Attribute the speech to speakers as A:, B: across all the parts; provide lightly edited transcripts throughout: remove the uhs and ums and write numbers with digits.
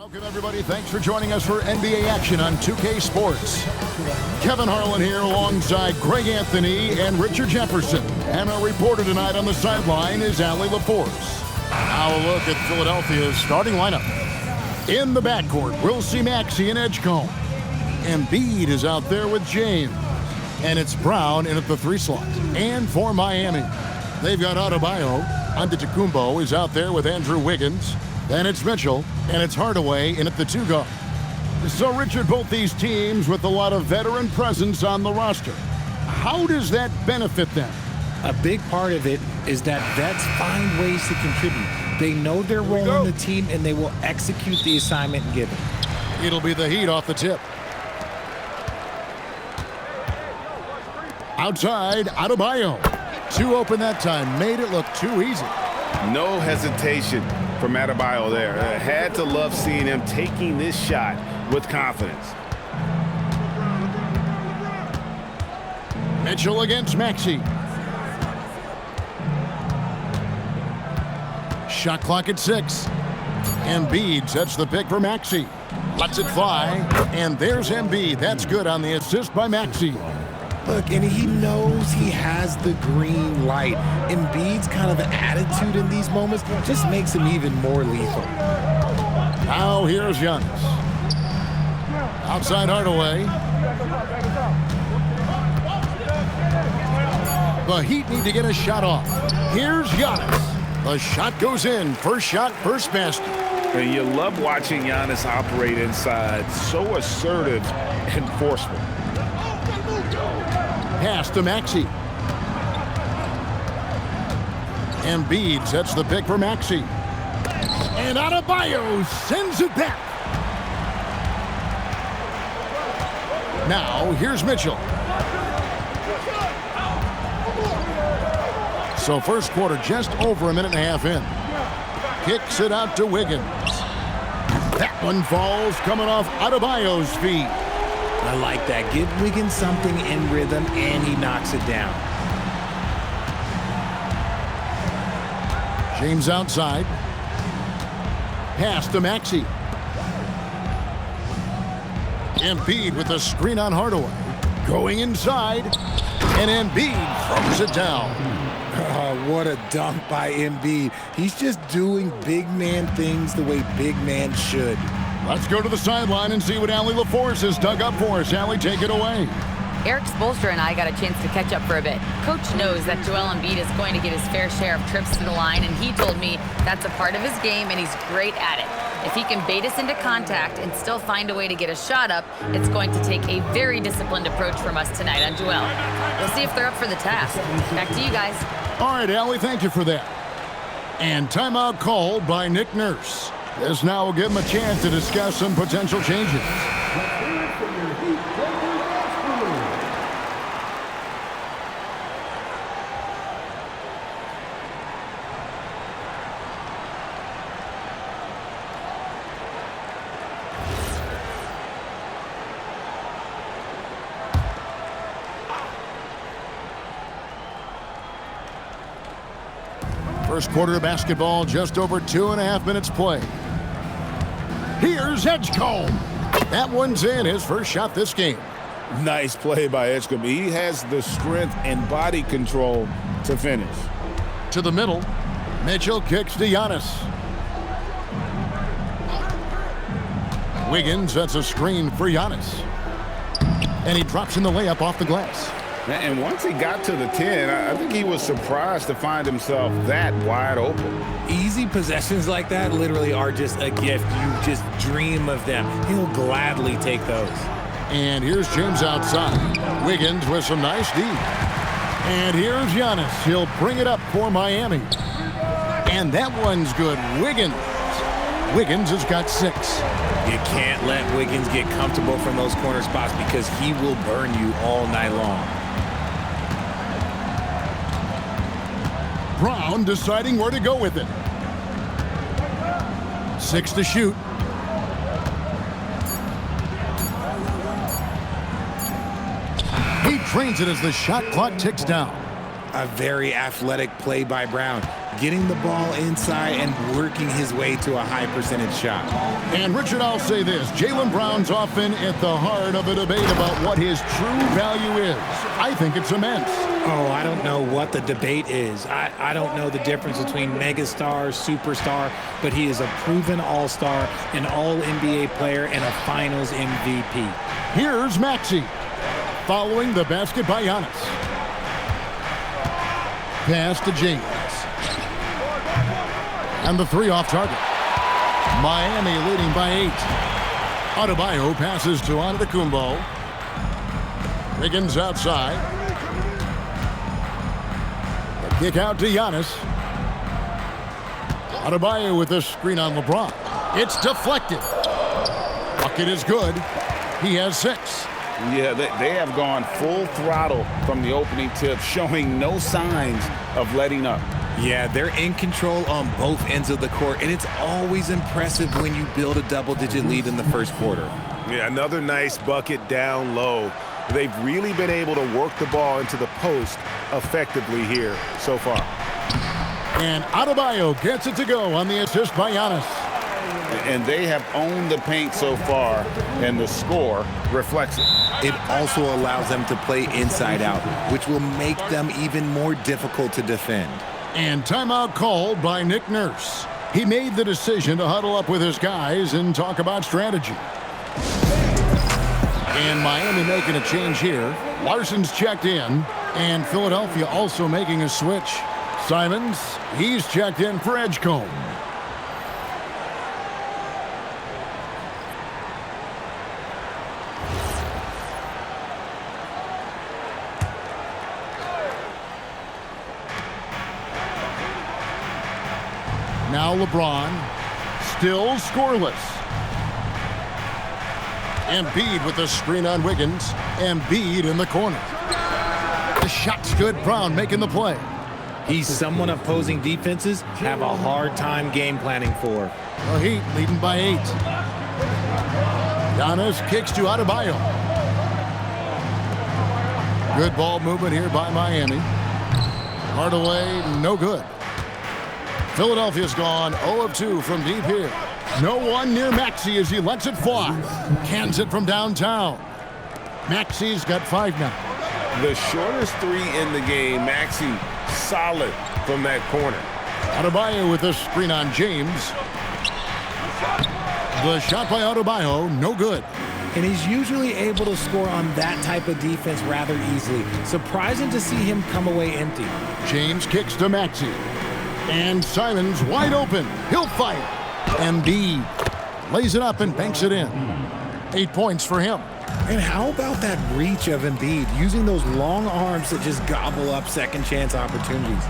A: Welcome, everybody. Thanks for joining us for NBA action on 2K Sports. Kevin Harlan here alongside Greg Anthony and Richard Jefferson. And our reporter tonight on the sideline is Allie LaForce. Now a look at Philadelphia's starting lineup. In the backcourt, we'll see Maxey and Edgecombe. Embiid is out there with James. And it's Brown in at the 3 slot. And for Miami, they've got Adebayo. Antetokounmpo is out there with Andrew Wiggins. Then it's Mitchell, and it's Hardaway in at the 2 guard. So, Richard, both these teams with a lot of veteran presence on the roster. How does that benefit them?
B: A big part of it is that vets find ways to contribute. They know their role on the team, and they will execute the assignment given.
A: It'll be the Heat off the tip. Outside, Adebayo. 2 open that time, made it look too easy.
C: No hesitation from Adebayo there. I had to love seeing him taking this shot with confidence.
A: Mitchell against Maxey. Shot clock at 6. Embiid sets the pick for Maxey. Lets it fly, and there's Embiid. That's good on the assist by Maxey.
B: Look, and he knows he has the green light. Embiid's kind of attitude in these moments just makes him even more lethal.
A: Now here's Giannis. Outside Hardaway. The Heat need to get a shot off. Here's Giannis. The shot goes in. First shot, first basket.
C: And you love watching Giannis operate inside. So assertive and forceful.
A: Pass to Maxey. Embiid sets the pick for Maxey. And Adebayo sends it back. Now, here's Mitchell. So first quarter just over a minute and a half in. Kicks it out to Wiggins. That one falls coming off Adebayo's feet.
B: I like that. Give Wiggins something in rhythm, and he knocks it down.
A: James outside. Pass to Maxey. Embiid with a screen on Hardaway. Going inside. And Embiid throws it down.
B: Oh, what a dunk by Embiid. He's just doing big man things the way big man should.
A: Let's go to the sideline and see what Allie LaForce has dug up for us. Allie, take it away.
D: Eric Spoelstra and I got a chance to catch up for a bit. Coach knows that Joel Embiid is going to get his fair share of trips to the line, and he told me that's a part of his game, and he's great at it. If he can bait us into contact and still find a way to get a shot up, it's going to take a very disciplined approach from us tonight on Joel. We'll see if they're up for the task. Back to you guys.
A: All right, Allie, thank you for that. And timeout called by Nick Nurse. This now will give him a chance to discuss some potential changes. First quarter of basketball, just over 2.5 minutes play. Here's Edgecombe. That one's in, his first shot this game.
C: Nice play by Edgecombe. He has the strength and body control to finish.
A: To the middle. Mitchell kicks to Giannis. Wiggins sets a screen for Giannis. And he drops in the layup off the glass.
C: And once he got to the 10, I think he was surprised to find himself that wide open.
B: Easy possessions like that literally are just a gift. You just dream of them. He'll gladly take those.
A: And here's James outside. Wiggins with some nice D. And here's Giannis. He'll bring it up for Miami. And that one's good. Wiggins has got 6.
B: You can't let Wiggins get comfortable from those corner spots because he will burn you all night long.
A: Brown deciding where to go with it. 6 to shoot. He trains it as the shot clock ticks down.
B: A very athletic play by Brown. getting the ball inside and working his way to a high percentage shot.
A: And Richard, I'll say this. Jaylen Brown's often at the heart of a debate about what his true value is. I think it's immense.
B: Oh, I don't know what the debate is. I don't know the difference between megastar, superstar, but he is a proven all-star, an all-NBA player, and a finals MVP.
A: Here's Maxey, following the basket by Giannis. Pass to James. And the three off target. Miami leading by 8. Adebayo passes to Antetokounmpo. Wiggins outside. The kick out to Giannis. Adebayo with the screen on LeBron. It's deflected. Bucket is good. He has 6.
C: Yeah, they have gone full throttle from the opening tip, showing no signs of letting up.
B: Yeah, they're in control on both ends of the court, and it's always impressive when you build a double-digit lead in the first quarter.
E: Yeah, another nice bucket down low. They've really been able to work the ball into the post effectively here so far.
A: And Adebayo gets it to go on the assist by Giannis.
C: And they have owned the paint so far, and the score reflects it.
B: It also allows them to play inside out, which will make them even more difficult to defend.
A: And timeout called by Nick Nurse. He made the decision to huddle up with his guys and talk about strategy. And Miami making a change here. Larson's checked in, and Philadelphia also making a switch. Simons, he's checked in for Edgecombe. Now LeBron, still scoreless. Embiid with the screen on Wiggins. Embiid in the corner. The shot's good. Brown making the play.
B: He's someone opposing defenses have a hard time game planning for.
A: The Heat leading by 8. Giannis kicks to Adebayo. Good ball movement here by Miami. Hardaway, no good. Philadelphia's gone 0 of 2 from deep here. No one near Maxey as he lets it fly. Cans it from downtown. Maxey's got 5 now.
E: The shortest 3 in the game. Maxey solid from that corner.
A: Adebayo with the screen on James. The shot by Adebayo, no good.
B: And he's usually able to score on that type of defense rather easily. Surprising to see him come away empty.
A: James kicks to Maxey. And Simons wide open. He'll fire. Embiid lays it up and banks it in. 8 points for him.
B: And how about that reach of Embiid, using those long arms to just gobble up second chance opportunities?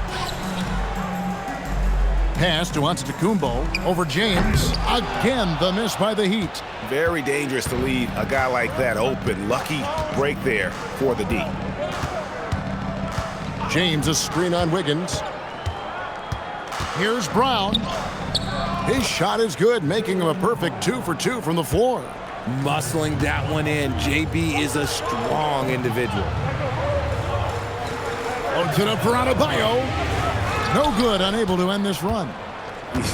A: Pass to Antetokounmpo over James. Again, the miss by the Heat.
E: Very dangerous to leave a guy like that open. Lucky break there for the D.
A: James a screen on Wiggins. Here's Brown. His shot is good, making him a perfect 2 for 2 from the floor.
B: Muscling that one in. JB is a strong individual.
A: To the Adebayo. No good, unable to end this run.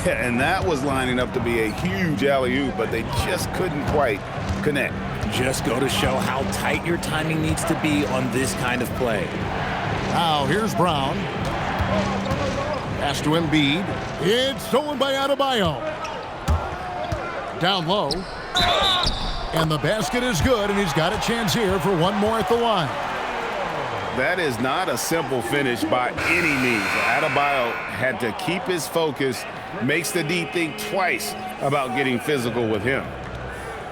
C: Yeah, and that was lining up to be a huge alley-oop, but they just couldn't quite connect.
B: Just go to show how tight your timing needs to be on this kind of play.
A: Now here's Brown. Pass to Embiid. It's stolen by Adebayo. Down low. And the basket is good, and he's got a chance here for one more at the line.
C: That is not a simple finish by any means. Adebayo had to keep his focus, makes the D think twice about getting physical with him.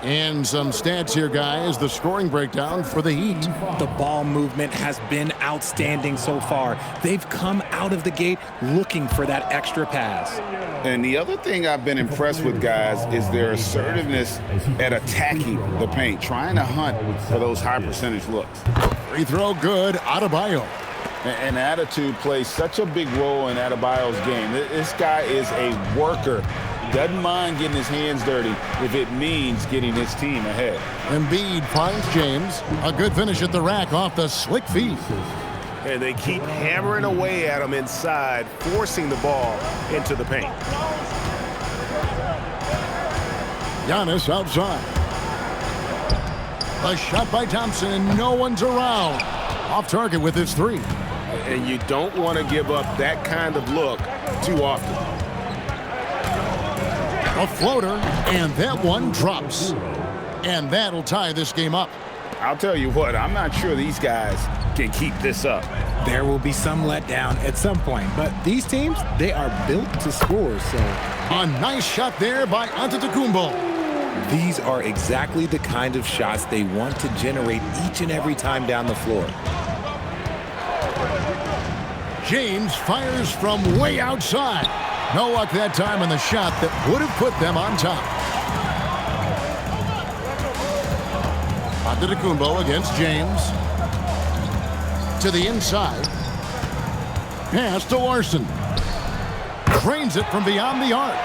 A: And some stats here, guys. The scoring breakdown for the Heat.
B: The ball movement has been outstanding so far. They've come out of the gate looking for that extra pass.
C: And the other thing I've been impressed with, guys, is their assertiveness at attacking the paint, trying to hunt for those high percentage looks.
A: Free throw good. Adebayo.
C: And attitude plays such a big role in Adebayo's game. This guy is a worker. Doesn't mind getting his hands dirty if it means getting his team ahead.
A: Embiid finds James. A good finish at the rack off the slick feed.
E: And they keep hammering away at him inside, forcing the ball into the paint.
A: Giannis outside. A shot by Thompson, and no one's around. Off target with his three.
E: And you don't want to give up that kind of look too often.
A: A floater, and that one drops. And that'll tie this game up.
C: I'll tell you what, I'm not sure these guys can keep this up.
B: There will be some letdown at some point, but these teams, they are built to score, so.
A: A nice shot there by Antetokounmpo.
B: These are exactly the kind of shots they want to generate each and every time down the floor.
A: James fires from way outside. No luck that time on the shot that would have put them on top. Antetokounmpo against James. To the inside. Pass to Larson. Drains it from beyond the arc.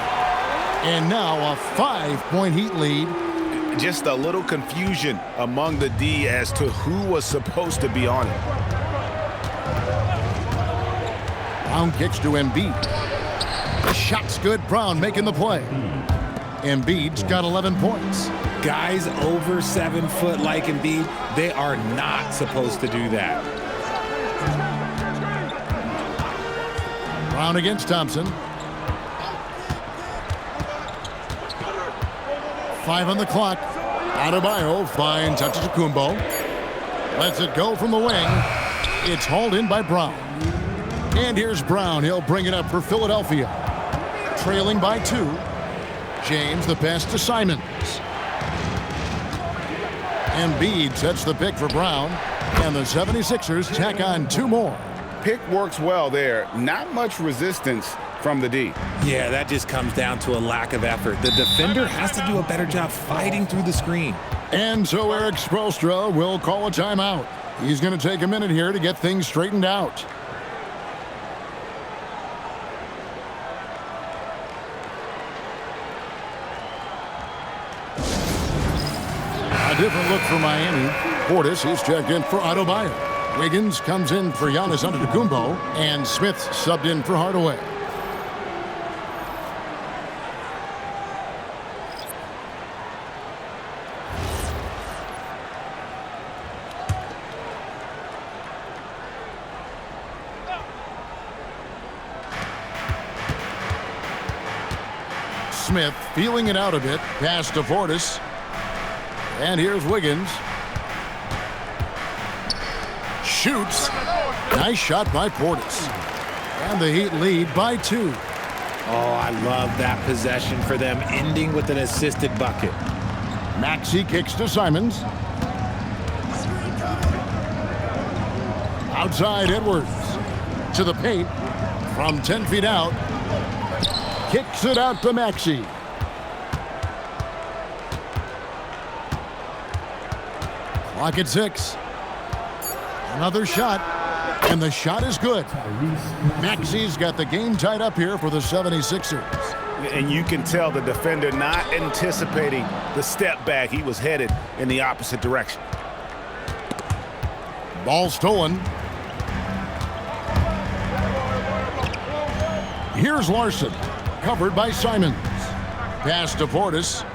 A: And now a 5-point Heat lead.
E: Just a little confusion among the D as to who was supposed to be on it.
A: Brown kicks to Embiid. The shot's good. Brown making the play. Embiid's got 11 points.
B: Guys over 7 foot like Embiid, they are not supposed to do that.
A: Brown against Thompson. 5 on the clock. Adebayo finds Antetokounmpo. Lets it go from the wing. It's hauled in by Brown. And here's Brown. He'll bring it up for Philadelphia. Trailing by 2. James the pass to Simons. Embiid sets the pick for Brown. And the 76ers tack on 2 more.
C: Pick works well there. Not much resistance from the D.
B: Yeah, that just comes down to a lack of effort. The defender has to do a better job fighting through the screen.
A: And so Eric Spoelstra will call a timeout. He's going to take a minute here to get things straightened out. A different look for Miami. Portis is checked in for Adebayo. Wiggins comes in for Giannis Antetokounmpo, and Smith subbed in for Hardaway. Smith feeling it out a bit. Pass to Portis. And here's Wiggins. Shoots. Nice shot by Portis. And the Heat lead by 2.
B: Oh, I love that possession for them, ending with an assisted bucket.
A: Maxey kicks to Simons. Outside Edwards. To the paint. From 10 feet out. Kicks it out to Maxey. Clock at 6. Another shot. And the shot is good. Maxey's got the game tied up here for the 76ers.
E: And you can tell the defender not anticipating the step back. He was headed in the opposite direction.
A: Ball stolen. Here's Larson. Covered by Simons. Pass to Portis.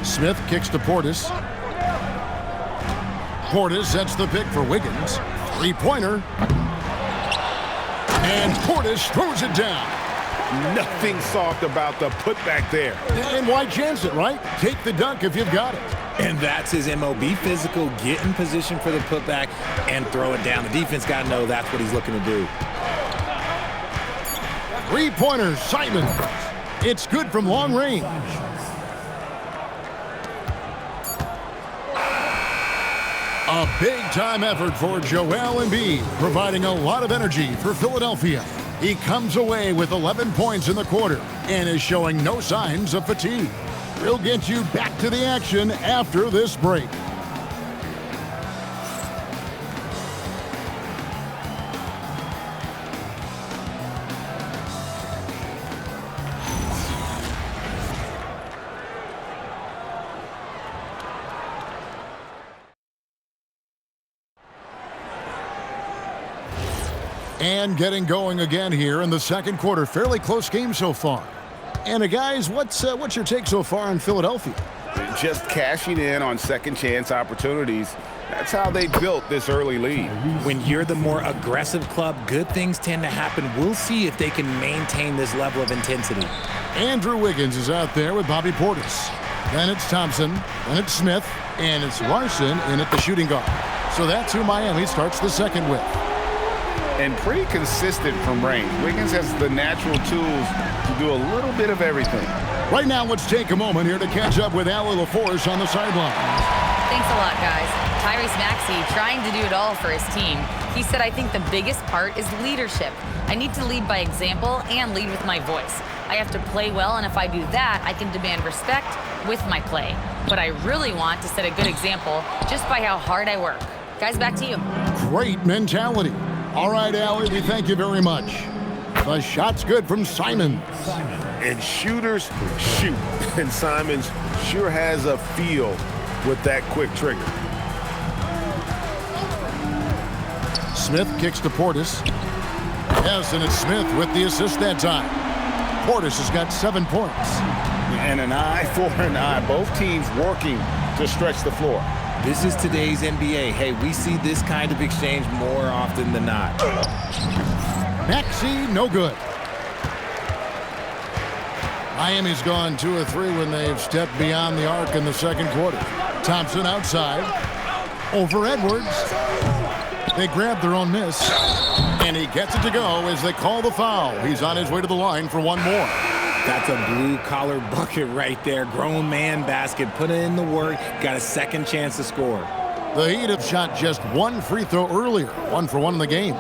A: Smith kicks to Portis. Portis sets the pick for Wiggins. Three-pointer. And Portis throws it down.
E: Nothing soft about the putback there.
A: And why chance it, right? Take the dunk if you've got it.
B: And that's his MO. Be physical, get in position for the putback, and throw it down. The defense got to know that's what he's looking to do.
A: Three-pointer, Simons. It's good from long range. A big-time effort for Joel Embiid, providing a lot of energy for Philadelphia. He comes away with 11 points in the quarter and is showing no signs of fatigue. We'll get you back to the action after this break. And getting going again here in the second quarter. Fairly close game so far. And guys, what's your take so far on Philadelphia?
C: Just cashing in on second chance opportunities. That's how they built this early lead.
B: When you're the more aggressive club, good things tend to happen. We'll see if they can maintain this level of intensity.
A: Andrew Wiggins is out there with Bobby Portis. Then it's Thompson, then it's Smith, and it's Larson in at the shooting guard. So that's who Miami starts the second with.
C: And pretty consistent from range. Wiggins has the natural tools to do a little bit of everything.
A: Right now, let's take a moment here to catch up with Allie LaForce on the sideline.
D: Thanks a lot, guys. Tyrese Maxey trying to do it all for his team. He said, I think the biggest part is leadership. I need to lead by example and lead with my voice. I have to play well, and if I do that, I can demand respect with my play. But I really want to set a good example just by how hard I work. Guys, back to you.
A: Great mentality. All right, Allie, we thank you very much. The shot's good from Simons.
E: And shooters shoot. And Simons sure has a feel with that quick trigger.
A: Smith kicks to Portis. Yes, and it's Smith with the assist that time. Portis has got 7 points.
C: And an eye for an eye. Both teams working to stretch the floor.
B: This is today's NBA. Hey, we see this kind of exchange more often than not.
A: Maxey, no good. Miami's gone 2 of 3 when they've stepped beyond the arc in the second quarter. Thompson outside. Over Edwards. They grab their own miss. And he gets it to go as they call the foul. He's on his way to the line for one more.
B: That's a blue-collar bucket right there. Grown man basket. Put in the work. Got a second chance to score.
A: The Heat have shot just 1 free throw earlier. 1 for 1 in the game.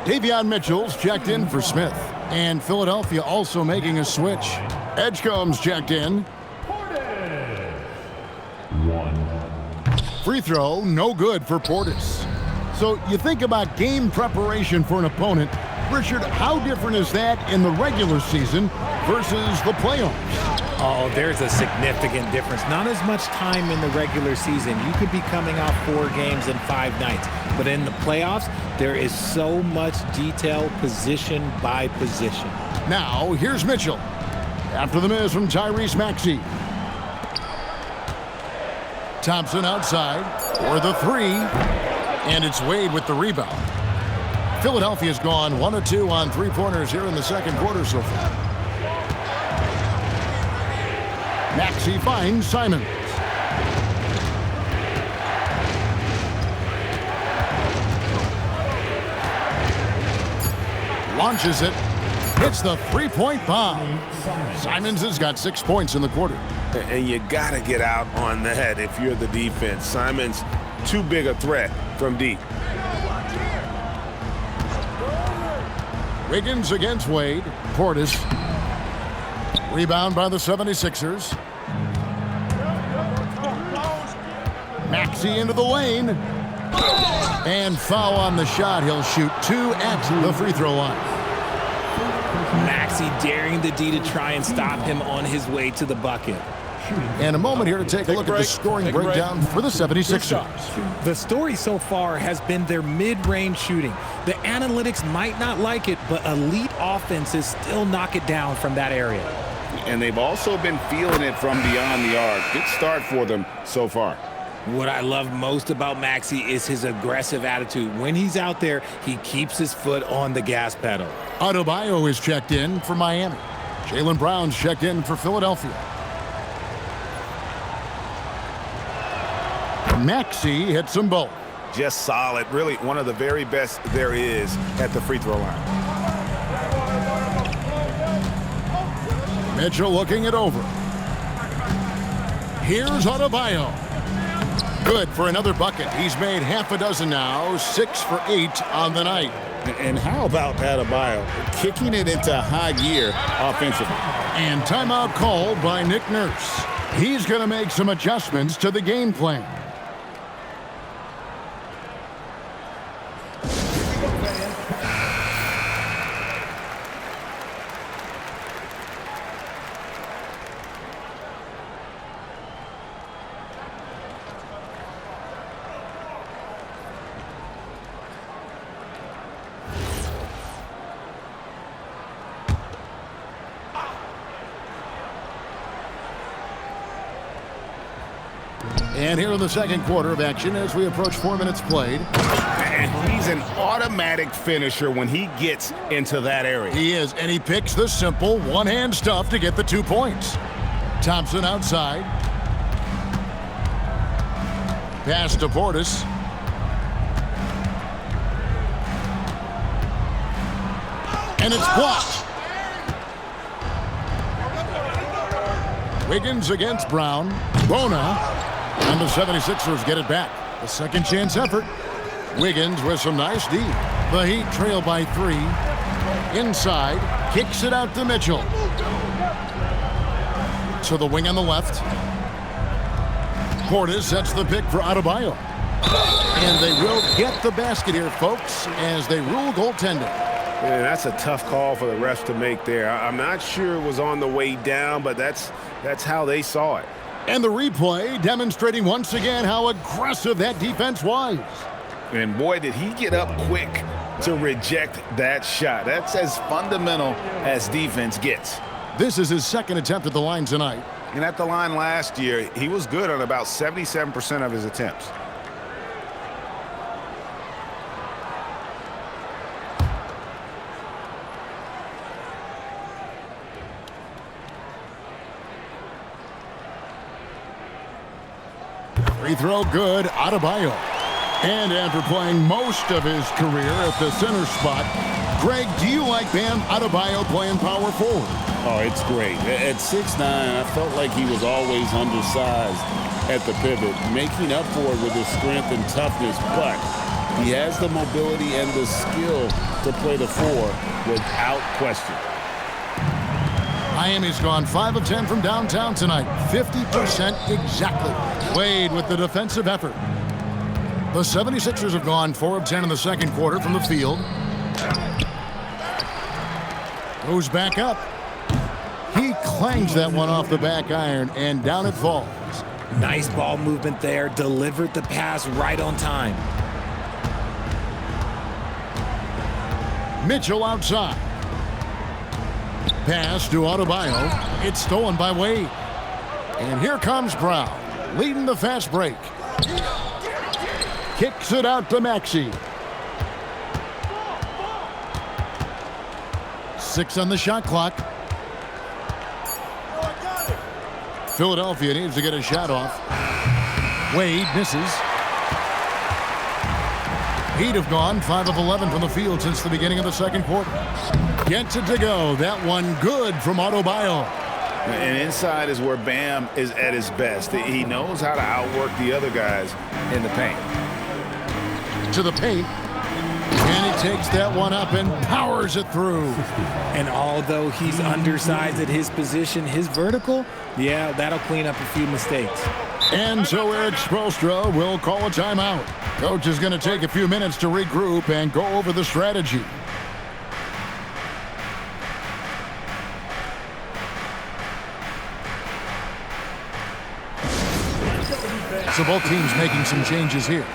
A: Davion Mitchell's checked in for Smith. And Philadelphia also making a switch. Edgecombe's checked in. Free throw, no good for Portis. So you think about game preparation for an opponent. Richard, how different is that in the regular season versus the playoffs?
B: Oh, there's a significant difference. Not as much time in the regular season. You could be coming off 4 games in 5 nights. But in the playoffs, there is so much detail position by position.
A: Now, here's Mitchell. After the miss from Tyrese Maxey. Thompson outside for the 3. And it's Wade with the rebound. Philadelphia's gone 1 of 2 on 3-pointers here in the second quarter so far. Maxey finds Simons. Launches it. Hits the 3-point bomb. Simons has got 6 points in the quarter.
E: And you got to get out on that if you're the defense. Simons, too big a threat from deep.
A: Wiggins against Wade. Portis. Rebound by the 76ers. Maxey into the lane. And foul on the shot. He'll shoot 2 at the free throw line.
B: Maxey daring the D to try and stop him on his way to the bucket.
A: And a moment here to take a look at the scoring breakdown for the 76ers.
B: The story so far has been their mid-range shooting. The analytics might not like it, but elite offenses still knock it down from that area.
C: And they've also been feeling it from beyond the arc. Good start for them so far.
B: What I love most about Maxey is his aggressive attitude. When he's out there, he keeps his foot on the gas pedal.
A: Adebayo is checked in for Miami. Jaylen Brown's checked in for Philadelphia. Maxey hits them both.
E: Just solid. Really one of the very best there is at the free throw line.
A: Mitchell looking it over. Here's Adebayo. Good for another bucket. He's made half a dozen now, 6 for 8 on the night.
C: And how about Adebayo kicking it into high gear offensively?
A: And timeout called by Nick Nurse. He's going to make some adjustments to the game plan. And here in the second quarter of action as we approach 4 minutes played.
C: And he's an automatic finisher when he gets into that area.
A: He is, and he picks the simple one-hand stuff to get the 2 points. Thompson outside. Pass to Portis. And it's blocked. Wiggins against Brown. Bona. And the 76ers get it back. The second chance effort. Wiggins with some nice D. The Heat trail by 3. Inside. Kicks it out to Mitchell. To the wing on the left. Portis sets the pick for Adebayo. And they will get the basket here, folks, as they rule goaltending.
E: Man, that's a tough call for the refs to make there. I'm not sure it was on the way down, but that's how they saw it.
A: And the replay demonstrating once again how aggressive that defense was.
C: And boy, did he get up quick to reject that shot. That's as fundamental as defense gets.
A: This is his second attempt at the line tonight.
E: And at the line last year, he was good on about 77% of his attempts.
A: Free throw good, Adebayo. And after playing most of his career at the center spot, Greg, do you like Bam Adebayo playing power forward?
F: Oh, it's great. At 6'9", I felt like he was always undersized at the pivot, making up for it with his strength and toughness, but he has the mobility and the skill to play the 4 without question.
A: Miami's gone 5 of 10 from downtown tonight, 50% exactly. Wade with the defensive effort. The 76ers have gone 4 of 10 in the second quarter from the field. Goes back up. He clangs that one off the back iron, and down it falls.
B: Nice ball movement there. Delivered the pass right on time.
A: Mitchell outside. Pass to Adebayo. It's stolen by Wade. And here comes Brown, leading the fast break. Kicks it out to Maxey. 6 on the shot clock. Philadelphia needs to get a shot off. Wade misses. Heat have gone 5 of 11 from the field since the beginning of the second quarter. Gets it to go. That one good from Adebayo.
C: And inside is where Bam is at his best. He knows how to outwork the other guys in the paint.
A: To the paint. And he takes that one up and powers it through.
B: And although he's undersized at his position, his vertical, yeah, that'll clean up a few mistakes.
A: And so Eric Spoelstra will call a timeout. Coach is going to take a few minutes to regroup and go over the strategy. So both teams making some changes here.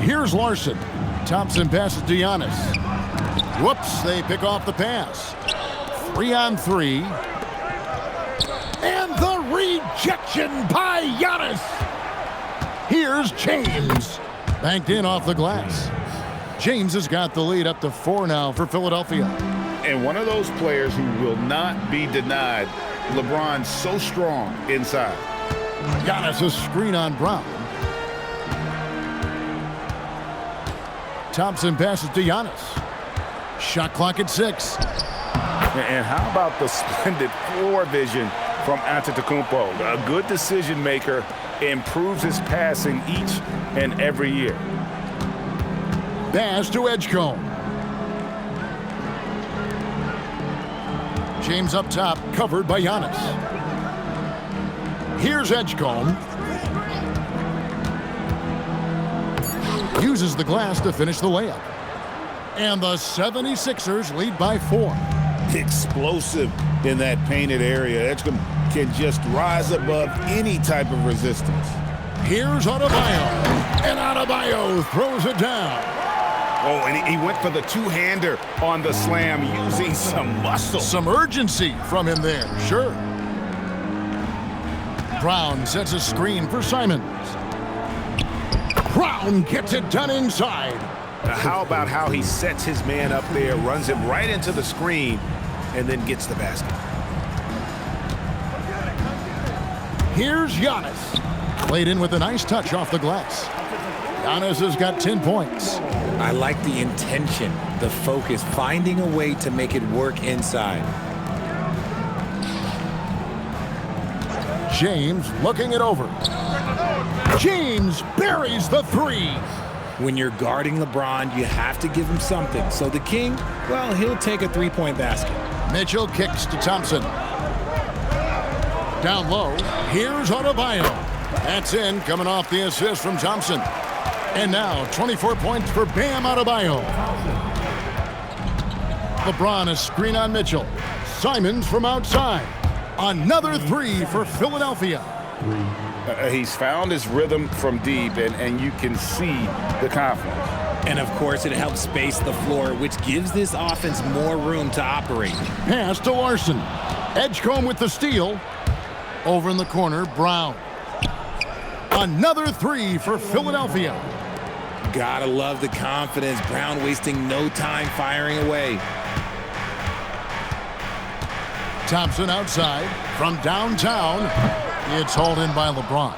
A: Here's Larson. Thompson passes to Giannis. Whoops, they pick off the pass. 3-on-3. And the rejection by Giannis. Here's James. Banked in off the glass. James has got the lead up to 4 now for Philadelphia.
C: And one of those players who will not be denied. LeBron's so strong inside.
A: Giannis a screen on Brown. Thompson passes to Giannis. Shot clock at 6.
E: And how about the splendid floor vision from Antetokounmpo? A good decision maker, improves his passing each and every year.
A: Pass to Edgecombe. James up top, covered by Giannis. Here's Edgecombe. Uses the glass to finish the layup. And the 76ers lead by 4.
E: explosive in that painted area. Edgecombe can just rise above any type of resistance.
A: Here's Adebayo, and Adebayo throws it down.
C: Oh, and he went for the two-hander on the slam using some muscle.
A: Some urgency from him there, sure. Brown sets a screen for Simons. Brown gets it done inside.
C: How about how he sets his man up there, runs him right into the screen, and then gets the basket.
A: Here's Giannis. Played in with a nice touch off the glass. Giannis has got 10 points.
B: I like the intention, the focus, finding a way to make it work inside.
A: James looking it over. James buries the three.
B: When you're guarding LeBron, you have to give him something. So the King, well, he'll take a three-point basket.
A: Mitchell kicks to Thompson. Down low, here's Adebayo. That's in, coming off the assist from Thompson. And now 24 points for Bam Adebayo. LeBron a screen on Mitchell. Simons from outside. Another three for Philadelphia.
E: He's found his rhythm from deep, and you can see the confidence.
B: And, of course, it helps space the floor, which gives this offense more room to operate.
A: Pass to Larson. Edgecombe with the steal. Over in the corner, Brown. Another three for Philadelphia.
B: Gotta love the confidence. Brown wasting no time firing away.
A: Thompson outside from downtown. It's hauled in by LeBron.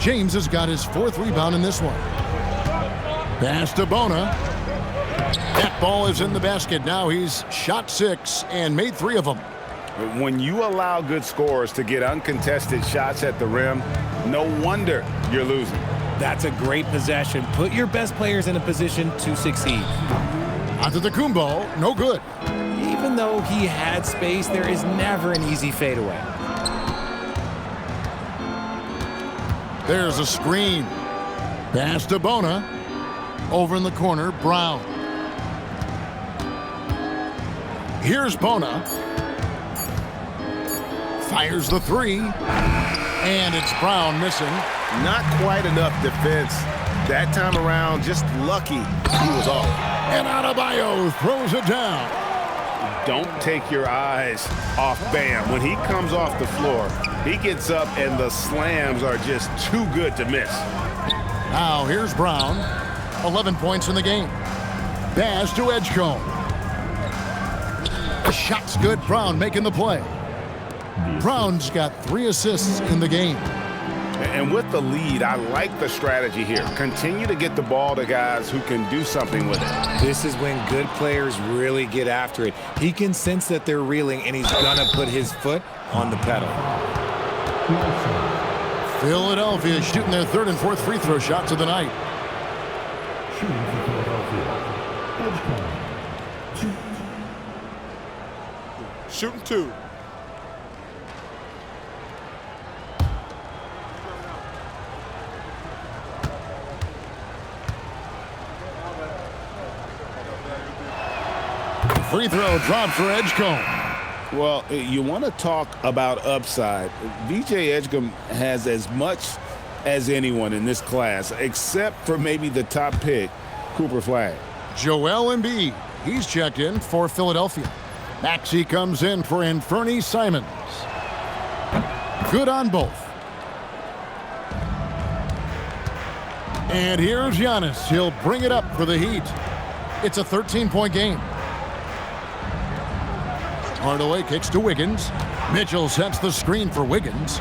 A: James has got his fourth rebound in this one. Pass to Bona. That ball is in the basket. Now he's shot 6 and made 3 of them.
C: When you allow good scorers to get uncontested shots at the rim, no wonder you're losing.
B: That's a great possession. Put your best players in a position to succeed.
A: Antetokounmpo, no good.
B: Even though he had space, there is never an easy fadeaway.
A: There's a screen. Pass to Bona. Over in the corner, Brown. Here's Bona. Fires the three. And it's Brown missing.
C: Not quite enough defense. That time around, just lucky he was off.
A: And Adebayo throws it down.
C: Don't take your eyes off Bam. When he comes off the floor, he gets up and the slams are just too good to miss.
A: Now here's Brown. 11 points in the game. Pass to Edgecombe. The shot's good. Brown making the play. Brown's got 3 assists in the game.
C: And with the lead, I like the strategy here. Continue to get the ball to guys who can do something with it.
B: This is when good players really get after it. He can sense that they're reeling, and he's going to put his foot on the pedal.
A: Philadelphia shooting their 3rd and 4th free throw shots of the night.
G: Shooting 2.
A: Free throw drop for Edgecombe.
E: Well, you want to talk about upside. VJ Edgecombe has as much as anyone in this class, except for maybe the top pick, Cooper Flag.
A: Joel Embiid, he's checked in for Philadelphia. Maxey comes in for Anthony Simons. Good on both. And here's Giannis. He'll bring it up for the Heat. It's a 13-point game. Hardaway kicks to Wiggins. Mitchell sets the screen for Wiggins.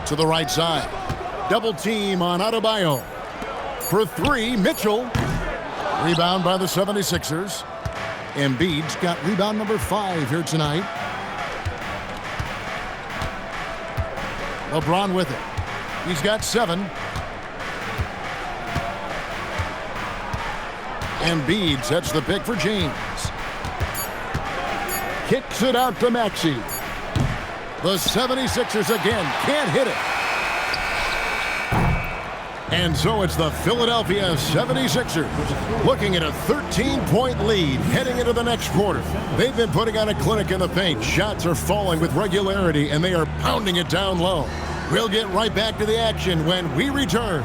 A: To the right side. Double team on Adebayo. For 3, Mitchell. Rebound by the 76ers. Embiid's got rebound number 5 here tonight. LeBron with it. He's got 7. Embiid sets the pick for James. Kicks it out to Maxey. The 76ers again can't hit it. And so it's the Philadelphia 76ers looking at a 13-point lead heading into the next quarter. They've been putting on a clinic in the paint. Shots are falling with regularity, and they are pounding it down low. We'll get right back to the action when we return.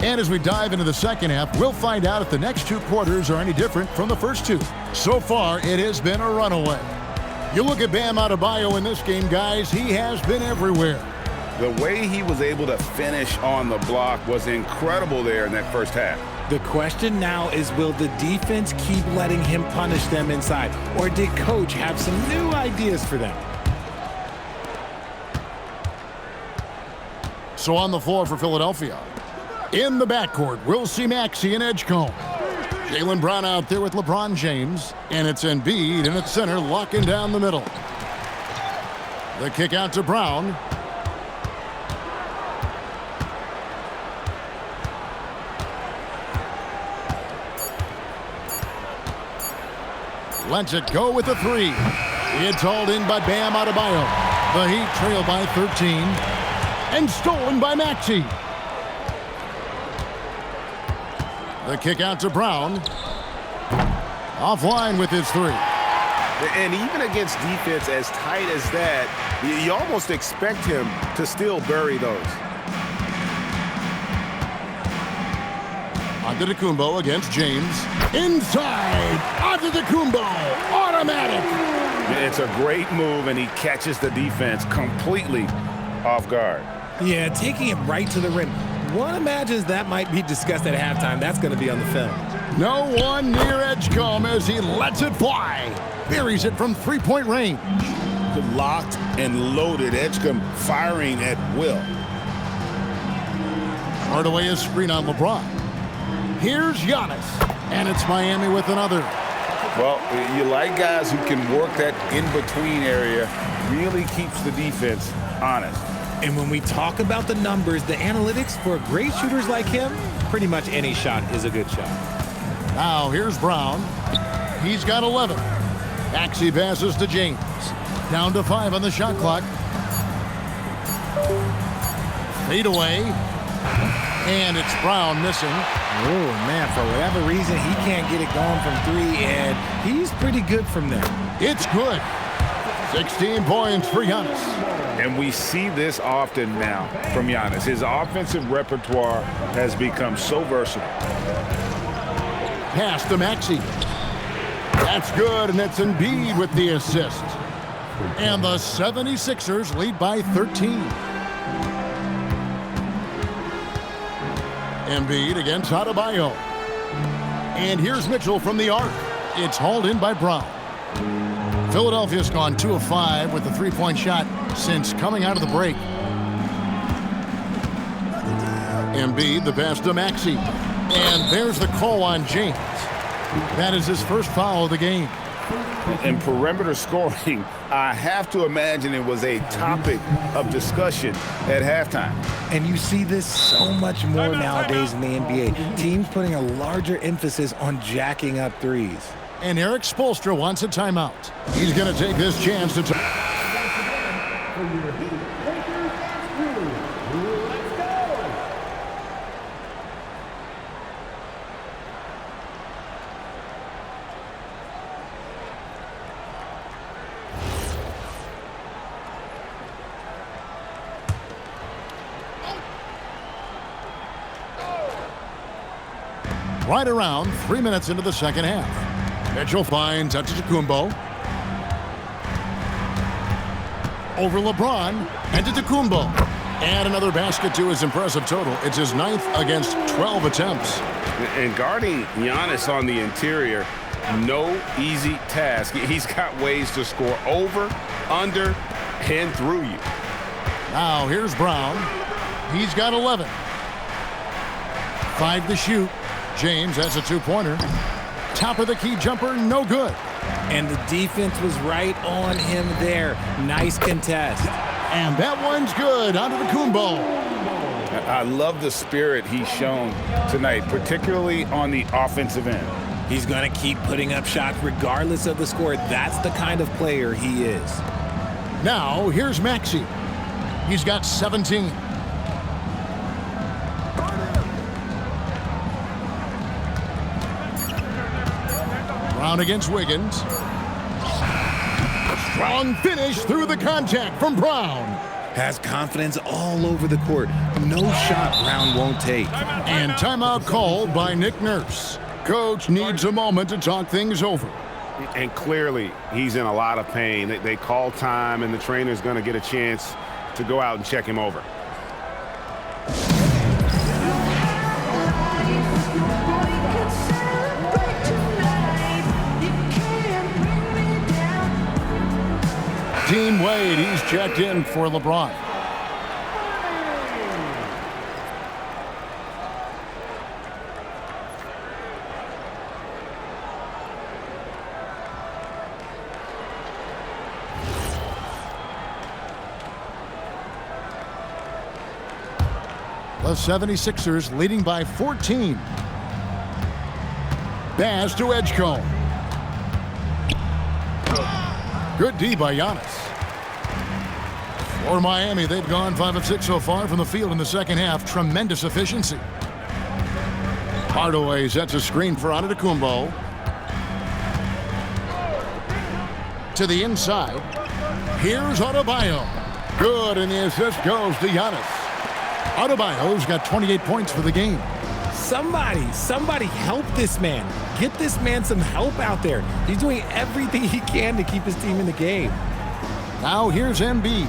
A: And as we dive into the second half, we'll find out if the next two quarters are any different from the first two. So far, it has been a runaway. You look at Bam Adebayo in this game, guys, he has been everywhere.
C: The way he was able to finish on the block was incredible there in that first half.
B: The question now is, will the defense keep letting him punish them inside? Or did Coach have some new ideas for them?
A: So on the floor for Philadelphia. In the backcourt, we'll see Maxey and Edgecombe. Jaylen Brown out there with LeBron James. And it's Embiid in at center, locking down the middle. The kick out to Brown. Lets it go with the three. It's hauled in by Bam Adebayo. The Heat trail by 13. And stolen by Maxey. The kick out to Brown. Offline with his three.
C: And even against defense as tight as that, you almost expect him to still bury those.
A: Antetokounmpo against James. Inside. Antetokounmpo. Automatic.
C: It's a great move, and he catches the defense completely off guard.
B: Yeah, taking it right to the rim. One imagines that might be discussed at halftime. That's going to be on the film.
A: No one near Edgecombe as he lets it fly. Buries it from three-point range.
E: Locked and loaded. Edgecombe firing at will.
A: Hardaway is screen on LeBron. Here's Giannis. And it's Miami with another.
C: Well, you like guys who can work that in-between area. Really keeps the defense honest.
B: And when we talk about the numbers, the analytics for great shooters like him, pretty much any shot is a good shot.
A: Now here's Brown. He's got 11. Maxey passes to James. Down to 5 on the shot clock. Fade away. And it's Brown missing.
B: Oh, man, for whatever reason, he can't get it going from 3, and he's pretty good from there.
A: It's good. 16 points for Giannis.
C: And we see this often now from Giannis. His offensive repertoire has become so versatile.
A: Pass to Maxey. That's good, and that's Embiid with the assist. And the 76ers lead by 13. Embiid against Adebayo. And here's Mitchell from the arc. It's hauled in by Brown. Philadelphia's gone 2 of 5 with a three-point shot since coming out of the break. Embiid, the pass to Maxey. And there's the call on James. That is his first foul of the game.
C: In perimeter scoring, I have to imagine it was a topic of discussion at halftime.
B: And you see this so much more nowadays in the NBA. Teams putting a larger emphasis on jacking up threes.
A: And Eric Spoelstra wants a timeout. He's going to take this chance to... right around 3 minutes into the second half. Mitchell finds Antetokounmpo. Over LeBron, Antetokounmpo. And another basket to his impressive total. It's his 9th against 12 attempts.
C: And guarding Giannis on the interior, no easy task. He's got ways to score over, under, and through you.
A: Now here's Brown. He's got 11. 5 to shoot. James has a 2-pointer. Top of the key jumper, no good.
B: And the defense was right on him there. Nice contest.
A: And that one's good. Onto the Kumbo.
E: I love the spirit he's shown tonight, particularly on the offensive end.
B: He's going to keep putting up shots regardless of the score. That's the kind of player he is.
A: Now, here's Maxey. He's got 17. Brown against Wiggins. Strong finish through the contact from Brown.
B: Has confidence all over the court. No shot Brown won't take.
A: And timeout called by Nick Nurse. Coach needs a moment to talk things over.
C: And clearly, he's in a lot of pain. They call time, and the trainer's going to get a chance to go out and check him over.
A: Dean Wade, he's checked in for LeBron. The 76ers leading by 14. Pass to Edgecombe. Good D by Giannis. For Miami, they've gone 5 of 6 so far from the field in the second half. Tremendous efficiency. Hardaway sets a screen for Antetokounmpo. To the inside. Here's Adebayo. Good, and the assist goes to Giannis. Adebayo's got 28 points for the game.
B: Somebody help this man. Get this man some help out there. He's doing everything he can to keep his team in the game.
A: Now here's Embiid.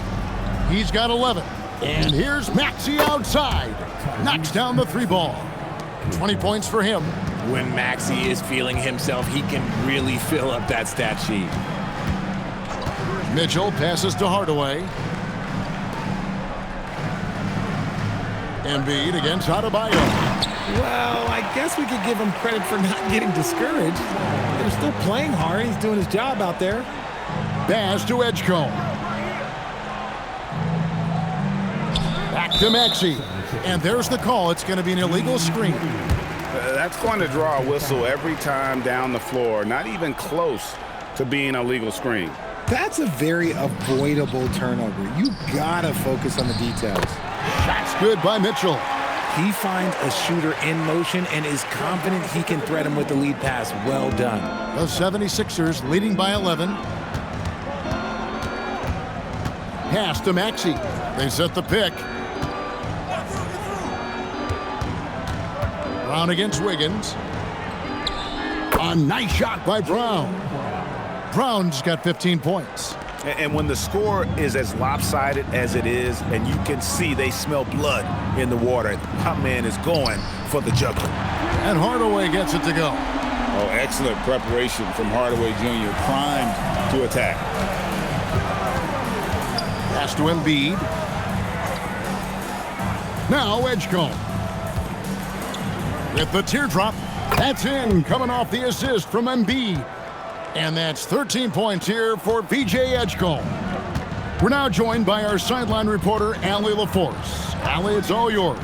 A: He's got 11. And here's Maxey outside. Knocks down the 3-ball. 20 points for him.
B: When Maxey is feeling himself, he can really fill up that stat sheet.
A: Mitchell passes to Hardaway. Embiid against Adebayo.
B: Well, I guess we could give him credit for not getting discouraged. They're still playing hard. He's doing his job out there.
A: Pass to Edgecombe. Back to Maxey. And there's the call. It's going to be an illegal screen.
C: That's going to draw a whistle every time down the floor. Not even close to being a legal screen.
B: That's a very avoidable turnover. You got to focus on the details.
A: Shot's good by Mitchell.
B: He finds a shooter in motion and is confident he can thread him with the lead pass. Well done.
A: The 76ers leading by 11. Pass to Maxey. They set the pick. Brown against Wiggins. A nice shot by Brown. Brown's got 15 points.
E: And when the score is as lopsided as it is, and you can see they smell blood in the water, my man is going for the jugular.
A: And Hardaway gets it to go.
E: Oh, excellent preparation from Hardaway Jr., primed to attack.
A: Pass to Embiid. Now Edgecombe. With the teardrop, that's in, coming off the assist from Embiid. And that's 13 points here for VJ Edgecombe. We're now joined by our sideline reporter, Allie LaForce. Allie, it's all yours.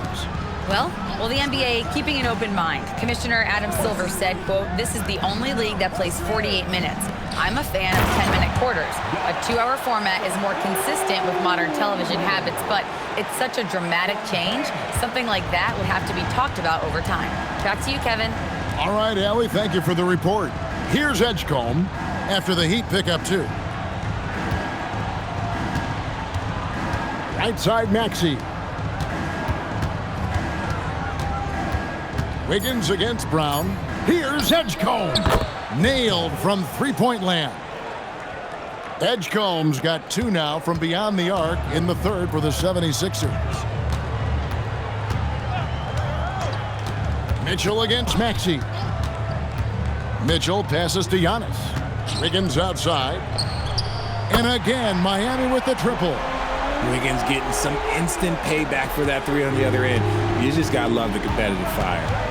D: Well, the NBA keeping an open mind. Commissioner Adam Silver said, quote, "This is the only league that plays 48 minutes. I'm a fan of 10-minute quarters. A 2-hour format is more consistent with modern television habits, but it's such a dramatic change. Something like that would have to be talked about over time." Back to you, Kevin.
A: All right, Allie, thank you for the report. Here's Edgecombe after the Heat pick up 2. Right side, Maxey. Wiggins against Brown. Here's Edgecombe. Nailed from three-point land. Edgecombe's got 2 now from beyond the arc in the third for the 76ers. Mitchell against Maxey. Mitchell passes to Giannis. Wiggins outside. And again, Miami with the triple.
B: Wiggins getting some instant payback for that 3 on the other end. You just got to love the competitive fire.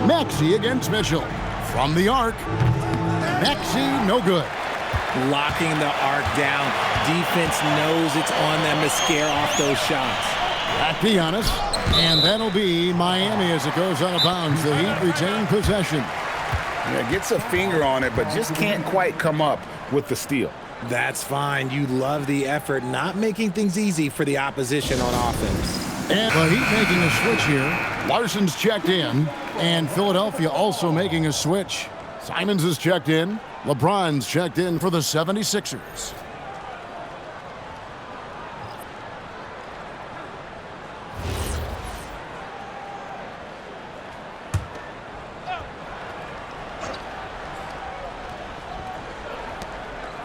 A: Maxey against Mitchell. From the arc. Maxey, no good.
B: Locking the arc down. Defense knows it's on them to scare off those shots.
A: Back to Giannis. And that'll be Miami as it goes out of bounds. The Heat retain possession.
C: Yeah, gets a finger on it, but just can't quite come up with the steal.
B: That's fine. You love the effort, not making things easy for the opposition on offense.
A: And the Heat making a switch here. Larson's checked in, and Philadelphia also making a switch. Simons is checked in. LeBron's checked in for the 76ers.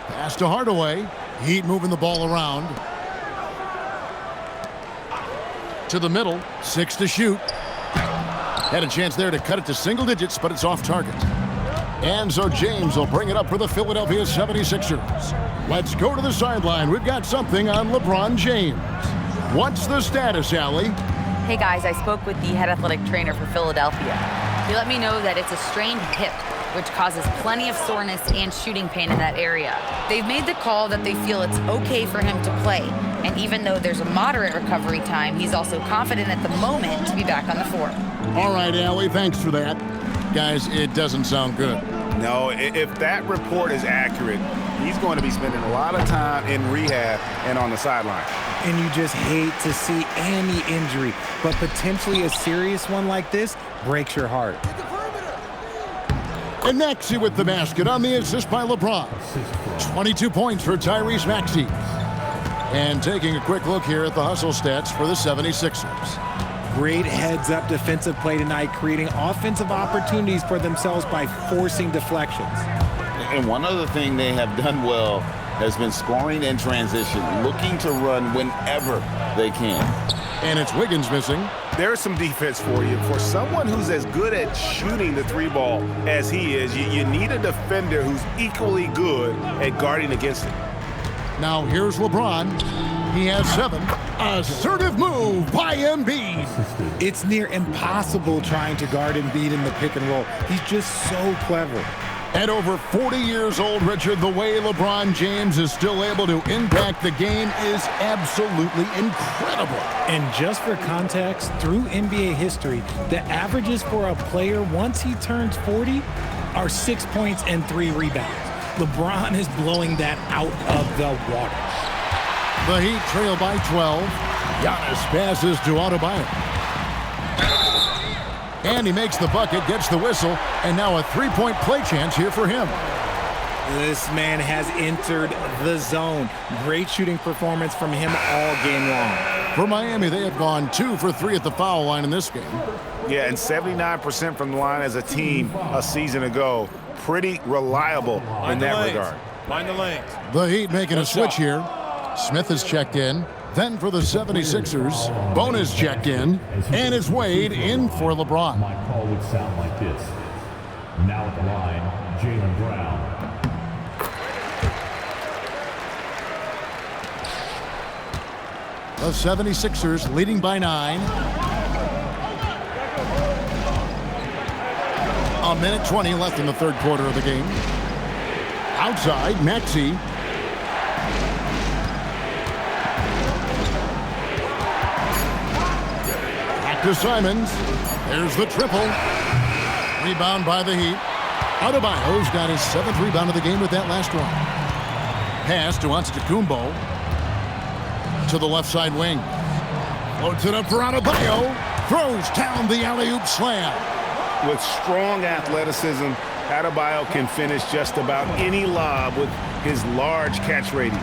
A: Pass to Hardaway. Heat moving the ball around. To the middle. 6 to shoot. Had a chance there to cut it to single digits, but it's off target. And so James will bring it up for the Philadelphia 76ers. Let's go to the sideline. We've got something on LeBron James. What's the status, Allie?
D: Hey guys, I spoke with the head athletic trainer for Philadelphia. He let me know that it's a strained hip, which causes plenty of soreness and shooting pain in that area. They've made the call that they feel it's okay for him to play. And even though there's a moderate recovery time, he's also confident at the moment to be back on the floor.
A: All right, Allie, thanks for that. Guys, it doesn't sound good.
C: No, if that report is accurate, he's going to be spending a lot of time in rehab and on the sideline.
B: And you just hate to see any injury, but potentially a serious one like this breaks your heart.
A: And Maxey with the basket on the assist by LeBron. 22 points for Tyrese Maxey. And taking a quick look here at the hustle stats for the 76ers.
B: Great heads-up defensive play tonight, creating offensive opportunities for themselves by forcing deflections.
F: And one other thing they have done well has been scoring in transition, looking to run whenever they can.
A: And it's Wiggins missing.
C: There's some defense for you. For someone who's as good at shooting the 3-ball as he is, you need a defender who's equally good at guarding against it.
A: Now here's LeBron. He has 7. Assertive move by Embiid.
B: It's near impossible trying to guard Embiid in the pick and roll. He's just so clever.
A: At over 40 years old, Richard, the way LeBron James is still able to impact the game is absolutely incredible.
B: And just for context, through NBA history, the averages for a player once he turns 40 are 6 points and 3 rebounds. LeBron is blowing that out of the water.
A: The Heat trail by 12. Giannis passes to Adebayo. And he makes the bucket, gets the whistle, and now a 3-point play chance here for him.
B: This man has entered the zone. Great shooting performance from him all game long.
A: For Miami, they have gone 2 for 3 at the foul line in this game.
C: Yeah, and 79% from the line as a team a season ago. Pretty reliable in that regard.
G: Mind the lanes.
A: The Heat making a switch here. Smith is checked in. Then for the 76ers, Bonus checked in, and it's Wade in for LeBron.
H: My call would sound like this. Now at the line, Jaylen Brown.
A: The 76ers leading by 9. A minute 20 left in the third quarter of the game. Outside, Maxey. To Simons. There's the triple. Rebound by the Heat. Adebayo's got his 7th rebound of the game with that last one. Pass to Antetokounmpo. To the left side wing. Floats it up for Adebayo. Throws down the alley-oop slam.
C: With strong athleticism, Adebayo can finish just about any lob with his large catch radius.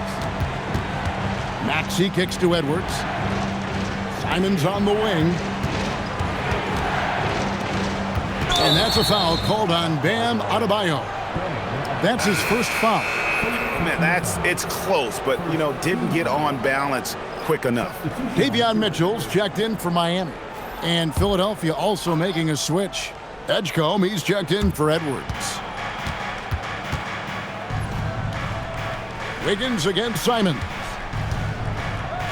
A: Maxey kicks to Edwards. Simon's on the wing. And that's a foul called on Bam Adebayo. That's his first foul.
C: Man, it's close, but, didn't get on balance quick enough.
A: Davion Mitchell's checked in for Miami. And Philadelphia also making a switch. Edgecombe, he's checked in for Edwards. Wiggins against Simon.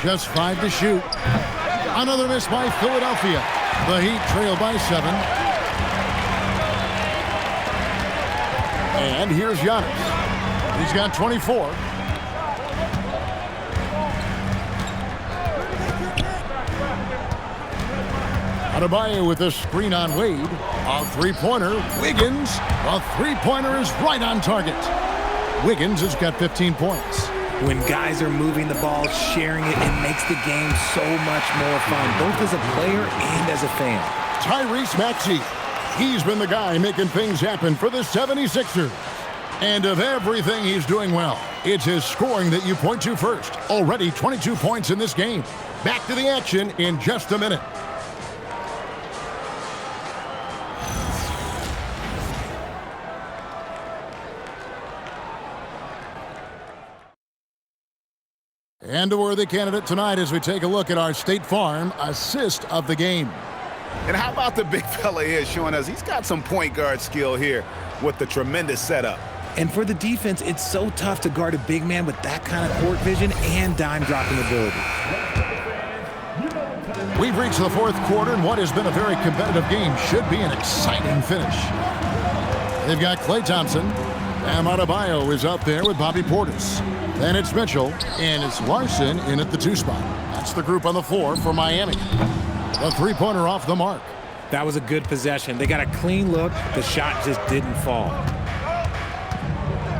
A: Just 5 to shoot. Another miss by Philadelphia. The Heat trail by 7. And here's Giannis. He's got 24. Adebayo with a screen on Wade. A three-pointer. Wiggins. A three-pointer is right on target. Wiggins has got 15 points.
B: When guys are moving the ball, sharing it, it makes the game so much more fun, both as a player and as a fan.
A: Tyrese Maxey. He's been the guy making things happen for the 76ers. And of everything he's doing well, it's his scoring that you point to first. Already 22 points in this game. Back to the action in just a minute. And a worthy candidate tonight as we take a look at our State Farm assist of the game.
C: And how about the big fella here showing us he's got some point guard skill here with the tremendous setup.
B: And for the defense, it's so tough to guard a big man with that kind of court vision and dime-dropping ability.
A: We've reached the fourth quarter, and what has been a very competitive game should be an exciting finish. They've got Klay Thompson. Bam Adebayo is out there with Bobby Portis. Then it's Mitchell, and it's Larson in at the 2 spot. That's the group on the floor for Miami. The three-pointer off the mark.
B: That was a good possession. They got a clean look. The shot just didn't fall.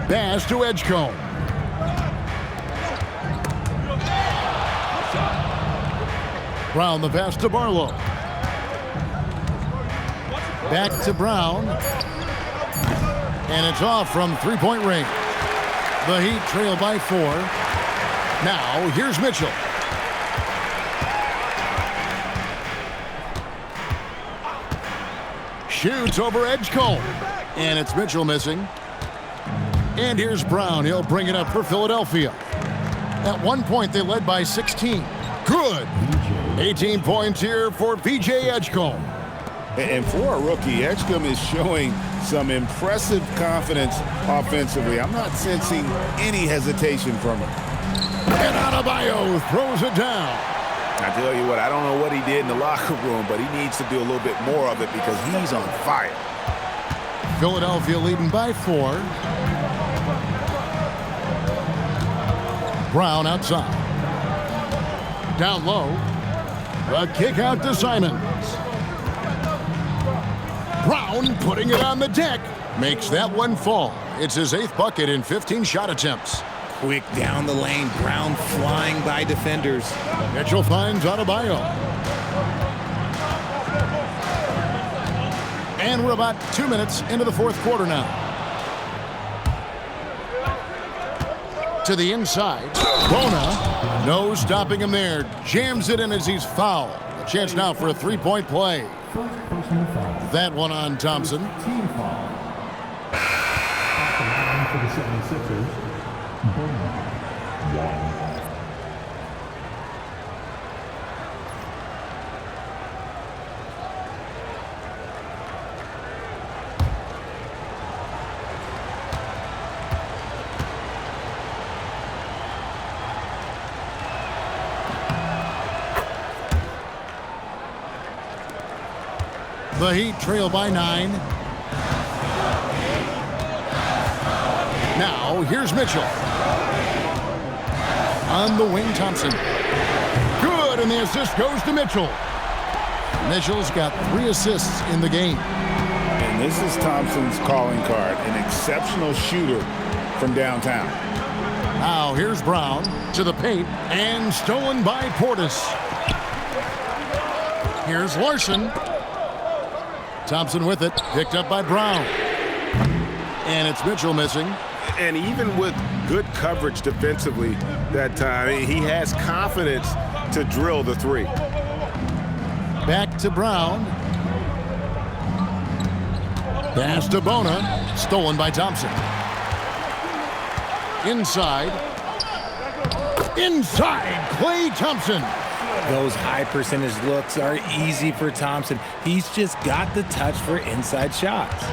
A: Pass to Edgecombe. Brown the pass to Barlow. Back to Brown. And it's off from three-point range. The Heat trail by 4. Now, here's Mitchell. Shoots over Edgecombe. And it's Mitchell missing. And here's Brown. He'll bring it up for Philadelphia. At one point, they led by 16. Good. 18 points here for VJ Edgecombe.
E: And for a rookie, Edgecombe is showing some impressive confidence offensively. I'm not sensing any hesitation from him.
A: And Adebayo throws it down.
C: I tell you what, I don't know what he did in the locker room, but he needs to do a little bit more of it because he's on fire.
A: Philadelphia leading by 4. Brown outside. Down low. A kick out to Simons. Brown putting it on the deck. Makes that one fall. It's his 8th bucket in 15 shot attempts.
B: Quick down the lane. Brown flying by defenders.
A: Mitchell finds Adebayo. And we're about 2 minutes into the fourth quarter now. To the inside. Bona, no stopping him there. Jams it in as he's fouled. A chance now for a three-point play. That one on Thompson.
H: Team foul. For the 76ers, Bona, 1.
A: The Heat trail by 9. Now, here's Mitchell. On the wing, Thompson. Good, and the assist goes to Mitchell. Mitchell's got 3 assists in the game.
E: And this is Thompson's calling card, an exceptional shooter from downtown.
A: Now, here's Brown to the paint, and stolen by Portis. Here's Larson. Thompson with it, picked up by Brown. And it's Mitchell missing.
C: And even with good coverage defensively that time, he has confidence to drill the 3.
A: Back to Brown. Pass to Bona. Stolen by Thompson. Inside. Inside, Klay Thompson.
B: Those high percentage looks are easy for Thompson. He's just got the touch for inside shots.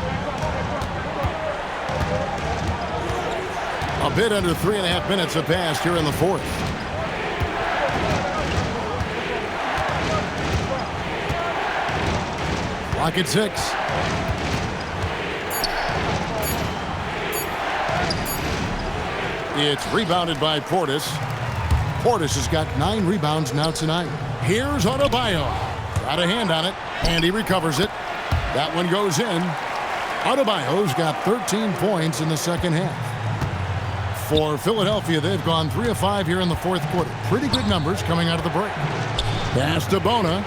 A: A bit under 3.5 minutes have passed here in the fourth. Clock at 6. It's rebounded by Portis. Portis has got 9 rebounds now tonight. Here's Adebayo. Got a hand on it, and he recovers it. That one goes in. Adebayo's got 13 points in the second half. For Philadelphia, they've gone 3 of 5 here in the fourth quarter. Pretty good numbers coming out of the break. Pass to Bona.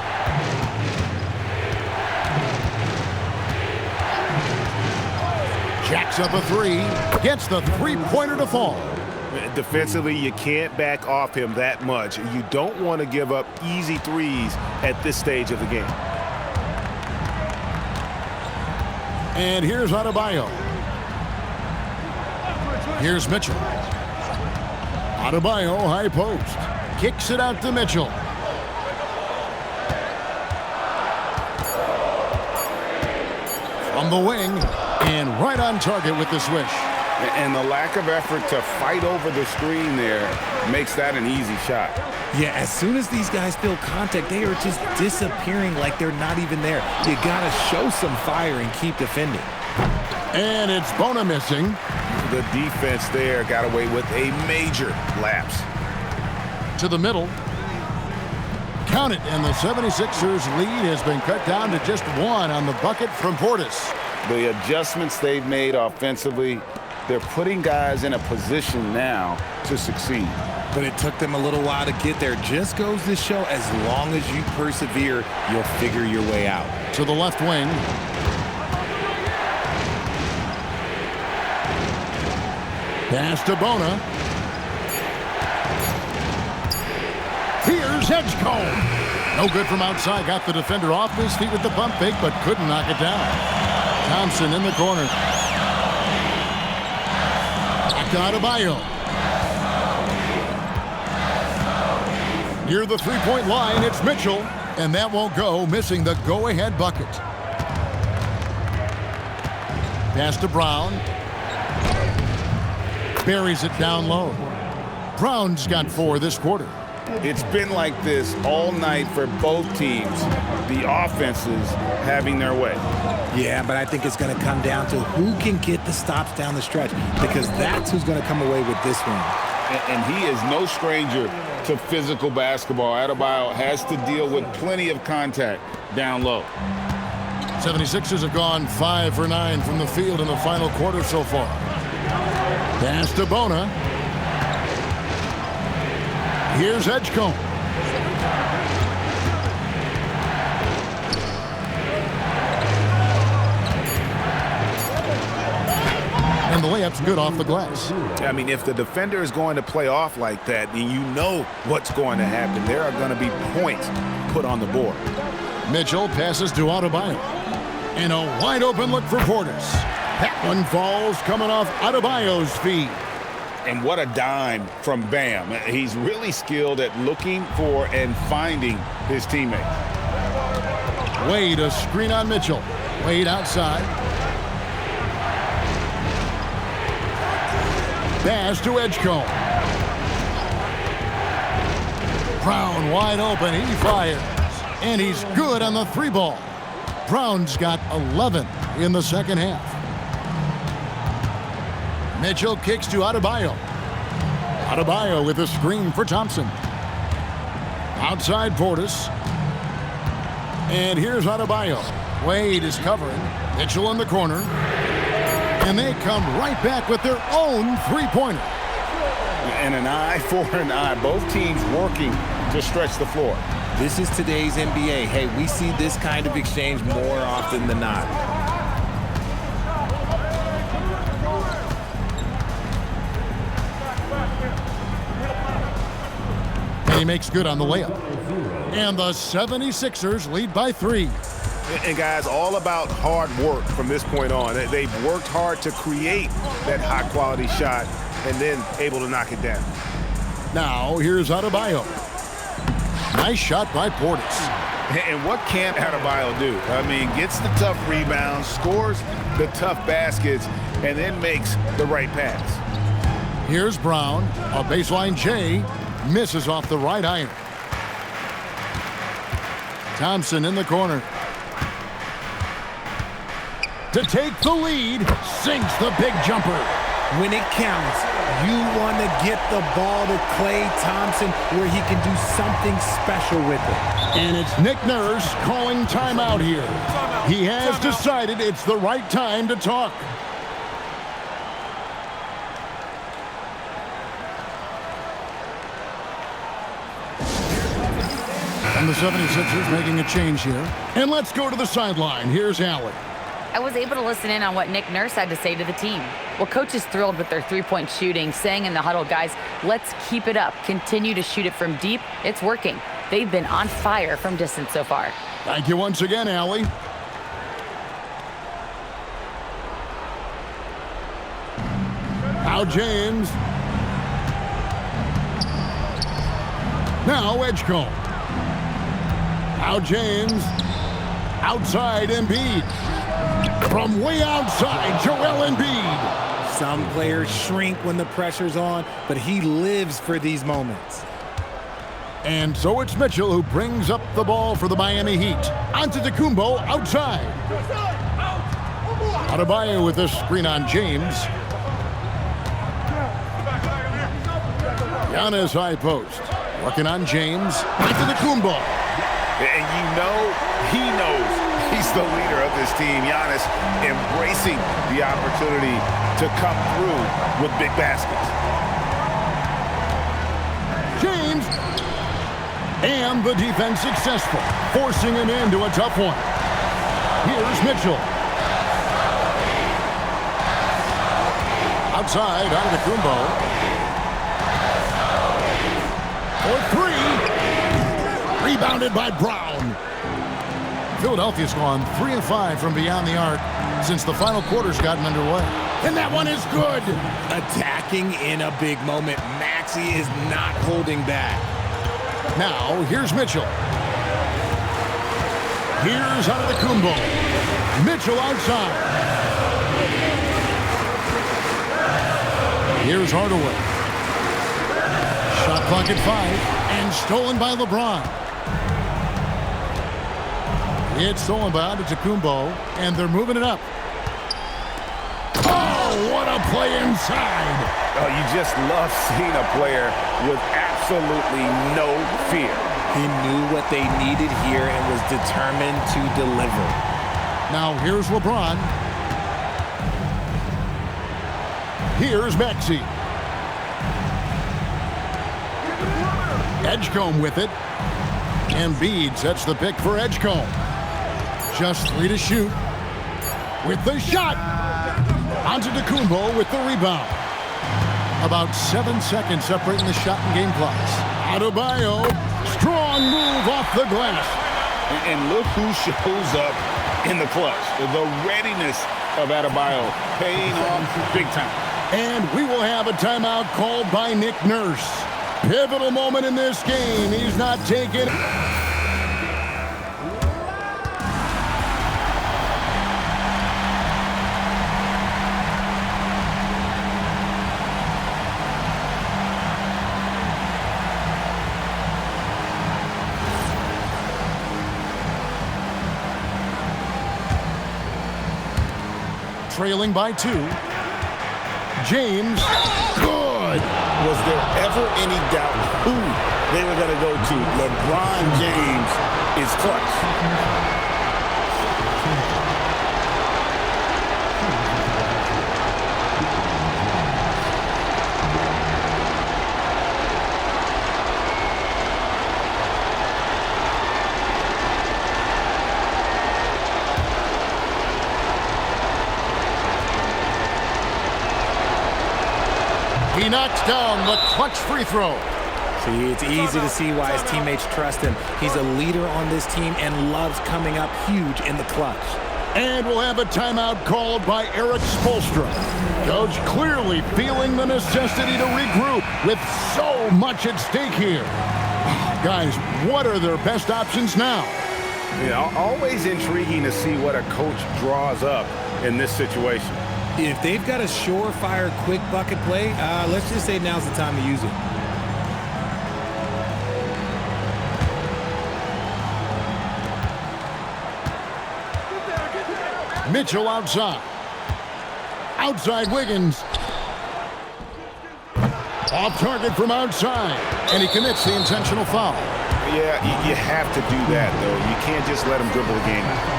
A: Jacks up a 3. Gets the three-pointer to fall.
C: Defensively, you can't back off him that much. You don't want to give up easy threes at this stage of the game.
A: And here's Adebayo. Here's Mitchell. Adebayo, high post. Kicks it out to Mitchell. From the wing, and right on target with the swish.
C: And the lack of effort to fight over the screen there makes that an easy shot.
B: Yeah, as soon as these guys feel contact, they are just disappearing like they're not even there. You got to show some fire and keep defending.
A: And it's Bona missing.
C: The defense there got away with a major lapse.
A: To the middle. Count it, and the 76ers lead has been cut down to just 1 on the bucket from Portis.
C: The adjustments they've made offensively, they're putting guys in a position now to succeed.
B: But it took them a little while to get there. Just goes to show, as long as you persevere, you'll figure your way out.
A: To the left wing. Pass to Bona. Here's Edgecombe. No good from outside. Got the defender off his feet with the pump fake, but couldn't knock it down. Thompson in the corner. Back to Adebayo. Near the three-point line, it's Mitchell, and that won't go, missing the go-ahead bucket. Pass to Brown. Buries it down low. Brown's got 4 this quarter.
C: It's been like this all night for both teams. The offenses having their way.
B: Yeah, but I think it's going to come down to who can get the stops down the stretch, because that's who's going to come away with this one.
C: And he is no stranger to physical basketball. Adebayo has to deal with plenty of contact down low.
A: 76ers have gone 5 for 9 from the field in the final quarter so far. Pass to Bona. Here's Edgecombe. And the layup's good off the glass.
C: I mean, if the defender is going to play off like that, then you know what's going to happen. There are going to be points put on the board.
A: Mitchell passes to Adebayo. And a wide open look for Portis. That one falls coming off Adebayo's feet.
C: And what a dime from Bam. He's really skilled at looking for and finding his teammates.
A: Wade, a screen on Mitchell. Wade outside. Pass to Edgecombe. Brown wide open. He fires. And he's good on the 3-ball. Brown's got 11 in the second half. Mitchell kicks to Adebayo. Adebayo with a screen for Thompson. Outside Portis. And here's Adebayo. Wade is covering. Mitchell in the corner. And they come right back with their own three-pointer.
C: And an eye for an eye. Both teams working to stretch the floor.
B: This is today's NBA. Hey, we see this kind of exchange more often than not.
A: And he makes good on the layup. And the 76ers lead by 3.
C: And guys, all about hard work from this point on. They've worked hard to create that high-quality shot and then able to knock it down.
A: Now, here's Adebayo. Nice shot by Portis.
C: And what can't Adebayo do? I mean, gets the tough rebounds, scores the tough baskets, and then makes the right pass.
A: Here's Brown. A baseline J. Misses off the right iron. Thompson in the corner. To take the lead. Sinks the big jumper.
B: When it counts, you want to get the ball to Klay Thompson where he can do something special with it.
A: And it's Nick Nurse calling timeout here. He has decided it's the right time to talk. And the 76ers making a change here. And let's go to the sideline. Here's Allen.
D: I was able to listen in on what Nick Nurse had to say to the team. Well, coach is thrilled with their three-point shooting, saying in the huddle, guys, let's keep it up. Continue to shoot it from deep. It's working. They've been on fire from distance so far.
A: Thank you once again, Allie. Now James. Now Edgecombe. Now James. Outside Embiid. From way outside, Joel Embiid.
B: Some players shrink when the pressure's on, but he lives for these moments.
A: And so it's Mitchell who brings up the ball for the Miami Heat. Antetokounmpo outside. Adebayo with this screen on James. Giannis high post. Working on James. Antetokounmpo.
C: And you know he knows he's the leader of this team. Giannis embracing the opportunity to come through with big baskets.
A: James. And the defense successful, forcing him into a tough one. Here's Mitchell. Outside, Antetokounmpo. For 3. Rebounded by Brown. Philadelphia's gone 3 of 5 from beyond the arc since the final quarter's gotten underway. And that one is good.
B: Attacking in a big moment. Maxey is not holding back.
A: Now, here's Mitchell. Here's Antetokounmpo. Mitchell outside. Here's Hardaway. Shot clock at 5. And stolen by LeBron. It's stolen by Antetokounmpo. And they're moving it up. Oh, what a play inside.
C: Oh, you just love seeing a player with absolutely no fear.
B: He knew what they needed here and was determined to deliver.
A: Now here's LeBron. Here's Maxey. Edgecombe with it. Embiid sets the pick for Edgecombe. Just 3 to shoot. With the shot. Antetokounmpo with the rebound. About 7 seconds separating the shot and game clocks. Adebayo, strong move off the glass.
C: And look who shows up in the clutch. The readiness of Adebayo paying off big time.
A: And we will have a timeout called by Nick Nurse. Pivotal moment in this game. He's not taking it. Trailing by 2. James, good.
E: Was there ever any doubt who they were going to go to? LeBron James is clutch.
A: He knocks down the clutch free throw.
B: See, it's easy to see why his teammates trust him. He's a leader on this team and loves coming up huge in the clutch.
A: And we'll have a timeout called by Eric Spoelstra. Coach clearly feeling the necessity to regroup with so much at stake here. Guys, what are their best options now?
C: Yeah, always intriguing to see what a coach draws up in this situation.
B: If they've got a surefire quick bucket play, let's just say now's the time to use it.
A: Mitchell outside. Outside Wiggins. Off target from outside. And he commits the intentional foul.
C: Yeah, you have to do that, though. You can't just let him dribble the game out.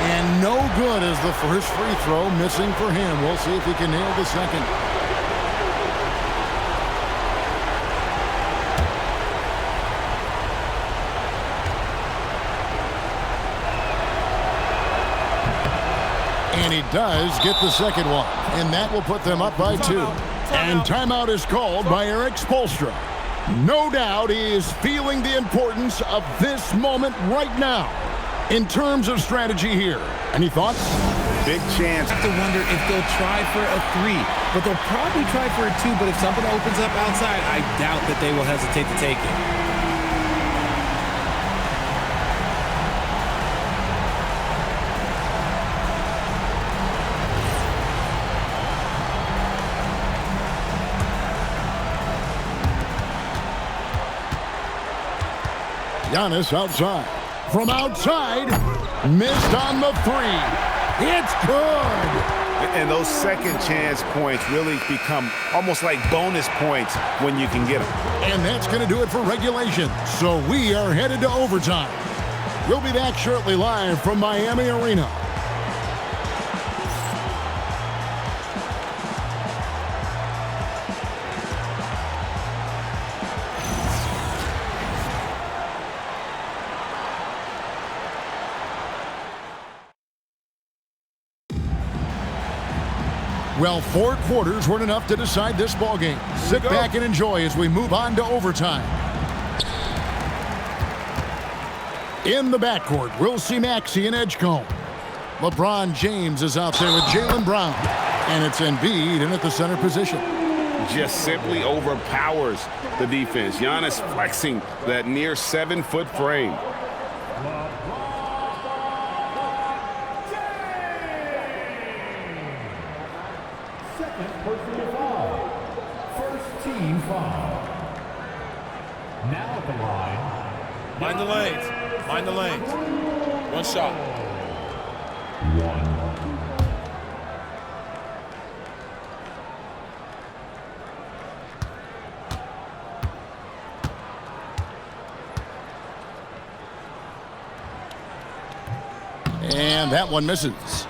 A: And no good as the first free throw missing for him. We'll see if he can nail the second. And he does get the second one. And that will put them up by 2. And timeout is called by Eric Spoelstra. No doubt he is feeling the importance of this moment right now. In terms of strategy here, any thoughts?
C: Big chance.
B: I have to wonder if they'll try for a 3, but they'll probably try for a 2, but if something opens up outside, I doubt that they will hesitate to take it.
A: Giannis outside. From outside, missed on the 3. It's good.
C: And those second chance points really become almost like bonus points when you can get them.
A: And that's going to do it for regulation. So we are headed to overtime. We'll be back shortly live from Miami Arena. Well, 4 quarters weren't enough to decide this ballgame. Sit back and enjoy as we move on to overtime. In the backcourt, we'll see Maxey and Edgecombe. LeBron James is out there with Jaylen Brown. And it's Embiid in at the center position.
C: Just simply overpowers the defense. Giannis flexing that near 7-foot frame.
H: Personal foul. First team foul. Now at the line.
G: Mind the lanes. Mind the lanes. One shot.
H: 1.
A: And that one misses.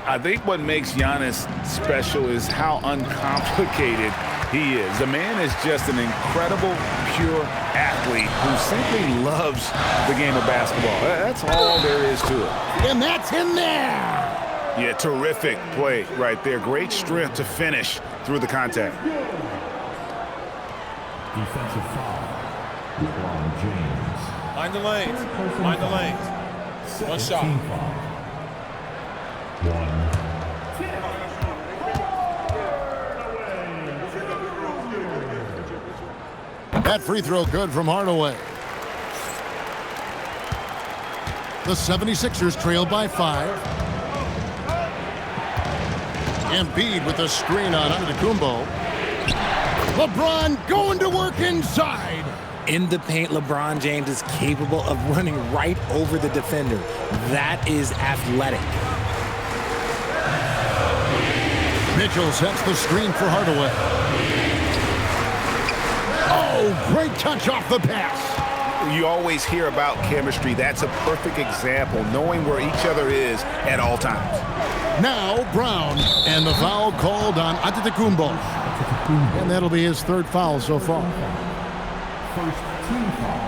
C: I think what makes Giannis special is how uncomplicated he is. The man is just an incredible, pure athlete who simply loves the game of basketball. That's all there is to it.
A: And that's in there.
C: Yeah, terrific play right there. Great strength to finish through the contact.
H: Defensive foul. LeBron James.
G: Mind the lanes. Mind the lanes. One shot.
H: 1.
A: That free throw good from Hardaway. The 76ers trailed by 5. Embiid with a screen on Antetokounmpo. LeBron going to work inside.
B: In the paint, LeBron James is capable of running right over the defender. That is athletic.
A: Mitchell sets the screen for Hardaway. Oh, great touch off the pass.
C: You always hear about chemistry. That's a perfect example, knowing where each other is at all times.
A: Now Brown, and the foul called on Antetokounmpo. And that'll be his third foul so far.
H: First team foul.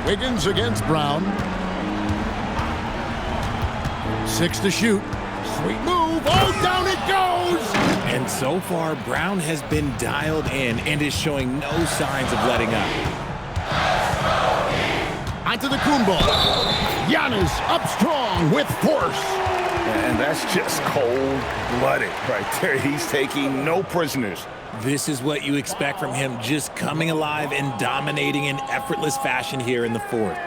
A: Wiggins against Brown. 6 to shoot. Sweet move. Oh, down it goes.
B: And so far, Brown has been dialed in and is showing no signs of letting up.
A: Onto the Kumbo. Giannis up strong with force.
C: And that's just cold-blooded right there. He's taking no prisoners.
B: This is what you expect from him, just coming alive and dominating in effortless fashion here in the fourth.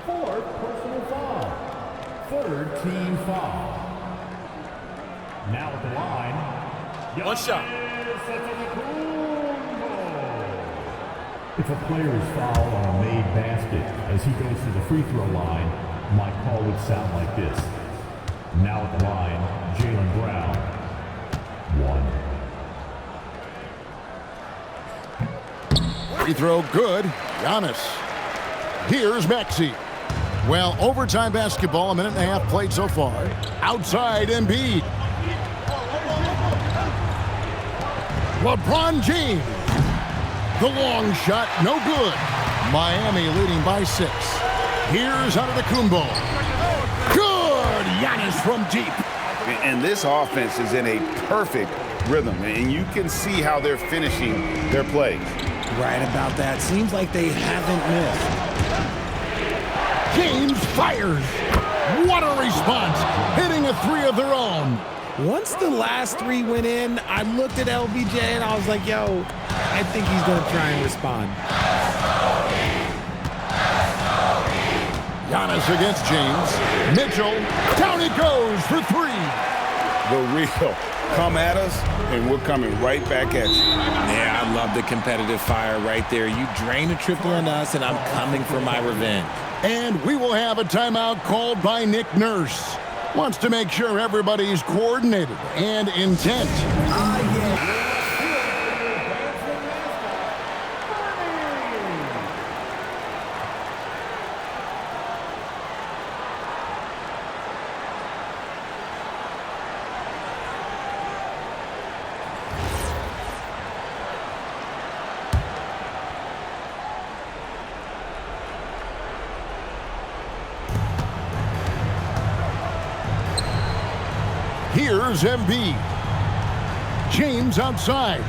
H: Fourth personal foul. Third team foul. Now at the line.
G: One shot.
H: If a player is fouled on a made basket as he goes to the free throw line, my call would sound like this. Now at the line, Jaylen Brown. 1.
A: Free throw good. Giannis. Here's Maxey. Well, overtime basketball, a minute and a half played so far. Outside Embiid. LeBron James. The long shot, no good. Miami leading by 6. Here's Antetokounmpo. Good! Giannis from deep.
C: And this offense is in a perfect rhythm, and you can see how they're finishing their plays.
B: Right about that. Seems like they haven't missed.
A: James fires. What a response. Hitting a 3 of their own.
B: Once the last 3 went in, I looked at LBJ and I was like, yo, I think he's going to try and respond.
A: Giannis against James. Mitchell. Down it goes for 3.
C: The real come at us, and we're coming right back at you.
B: Yeah, I love the competitive fire right there. You drain a triple on us, and I'm coming for my revenge.
A: And we will have a timeout called by Nick Nurse. Wants to make sure everybody's coordinated and intent. Here's Embiid. James outside.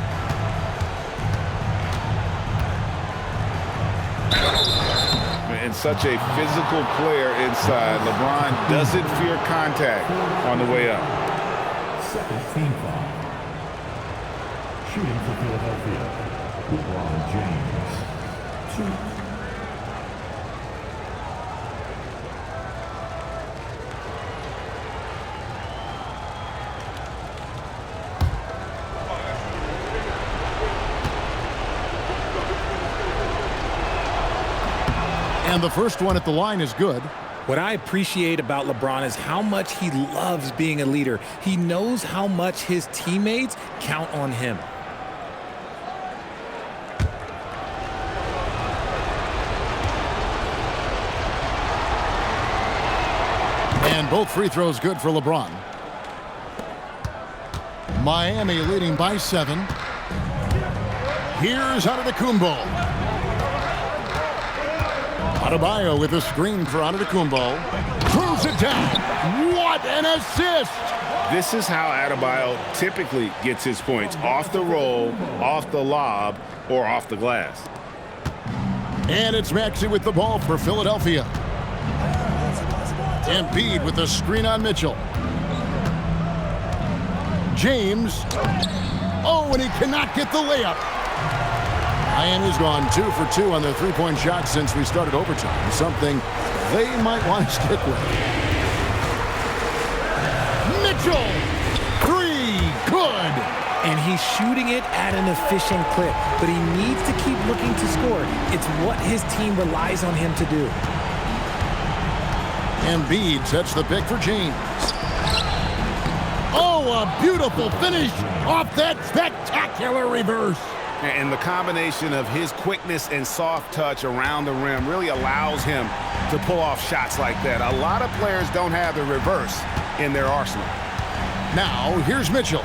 C: And such a physical player inside. LeBron doesn't fear contact on the way up.
H: Second team foul. Shooting for Philadelphia. LeBron James. 2.
A: And the first one at the line is good.
B: What I appreciate about LeBron is how much he loves being a leader. He knows how much his teammates count on him.
A: And both free throws good for LeBron. Miami leading by 7. Here's Antetokounmpo. Adebayo with a screen for Antetokounmpo. Throws it down. What an assist!
C: This is how Adebayo typically gets his points. Off the roll, off the lob, or off the glass.
A: And it's Maxey with the ball for Philadelphia. Embiid with the screen on Mitchell. James. Oh, and he cannot get the layup. Miami's gone 2 for 2 on their three-point shots since we started overtime. Something they might want to stick with. Mitchell. 3. Good.
B: And he's shooting it at an efficient clip, but he needs to keep looking to score. It's what his team relies on him to do.
A: Embiid sets the pick for James. Oh, a beautiful finish off that spectacular reverse.
C: And the combination of his quickness and soft touch around the rim really allows him to pull off shots like that. A lot of players don't have the reverse in their arsenal.
A: Now, here's Mitchell.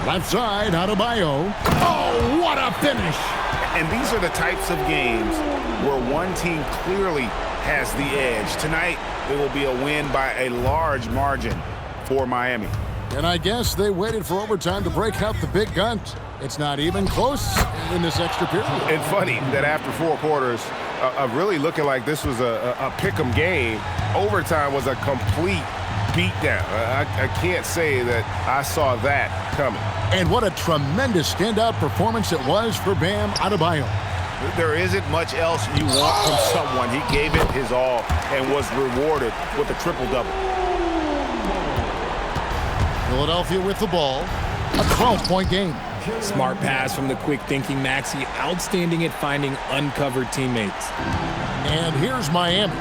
A: Left side, Adebayo. Oh, what a finish!
C: And these are the types of games where one team clearly has the edge. Tonight, it will be a win by a large margin for Miami.
A: And I guess they waited for overtime to break out the big guns. It's not even close in this extra period.
C: And funny that after 4 quarters of really looking like this was a pick-em game, overtime was a complete beatdown. I can't say that I saw that coming.
A: And what a tremendous standout performance it was for Bam Adebayo.
C: There isn't much else you want from someone. He gave it his all and was rewarded with a triple-double.
A: Philadelphia with the ball. A 12-point game.
B: Smart pass from the quick-thinking Maxey. Outstanding at finding uncovered teammates.
A: And here's Miami.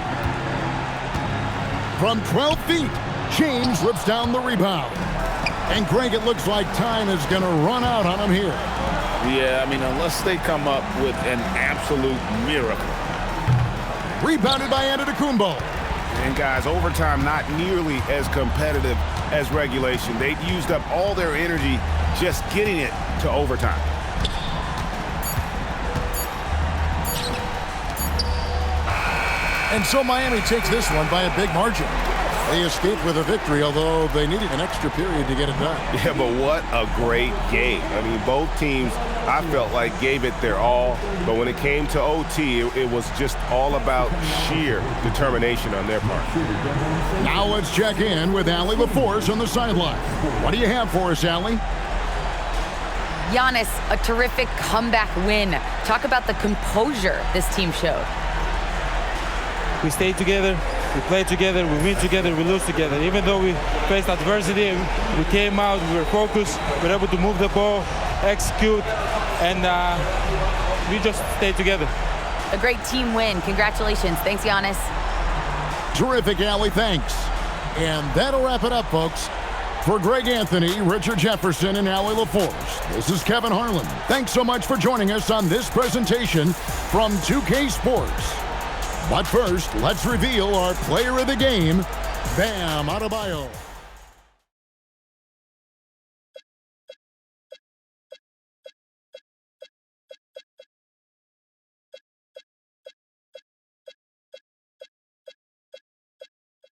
A: From 12 feet, James rips down the rebound. And Greg, it looks like time is going to run out on him here.
E: Yeah, I mean, unless they come up with an absolute miracle.
A: Rebounded by Antetokounmpo.
C: And guys, overtime not nearly as competitive as regulation. They used up all their energy just getting it to overtime.
A: And so Miami takes this one by a big margin. They escaped with a victory, although they needed an extra period to get it done.
C: Yeah, but what a great game. I mean, both teams, I felt like, gave it their all. But when it came to OT, it was just all about sheer determination on their part.
A: Now let's check in with Allie LaForce on the sideline. What do you have for us, Allie?
D: Giannis, a terrific comeback win. Talk about the composure this team showed.
I: We stayed together, we played together, we win together, we lose together. Even though we faced adversity, we came out, we were focused, we were able to move the ball, execute, and we just stayed together.
D: A great team win. Congratulations. Thanks, Giannis.
A: Terrific, Allie. Thanks. And that'll wrap it up, folks. For Greg Anthony, Richard Jefferson, and Allie LaForce, this is Kevin Harlan. Thanks so much for joining us on this presentation from 2K Sports. But first, let's reveal our player of the game, Bam Adebayo.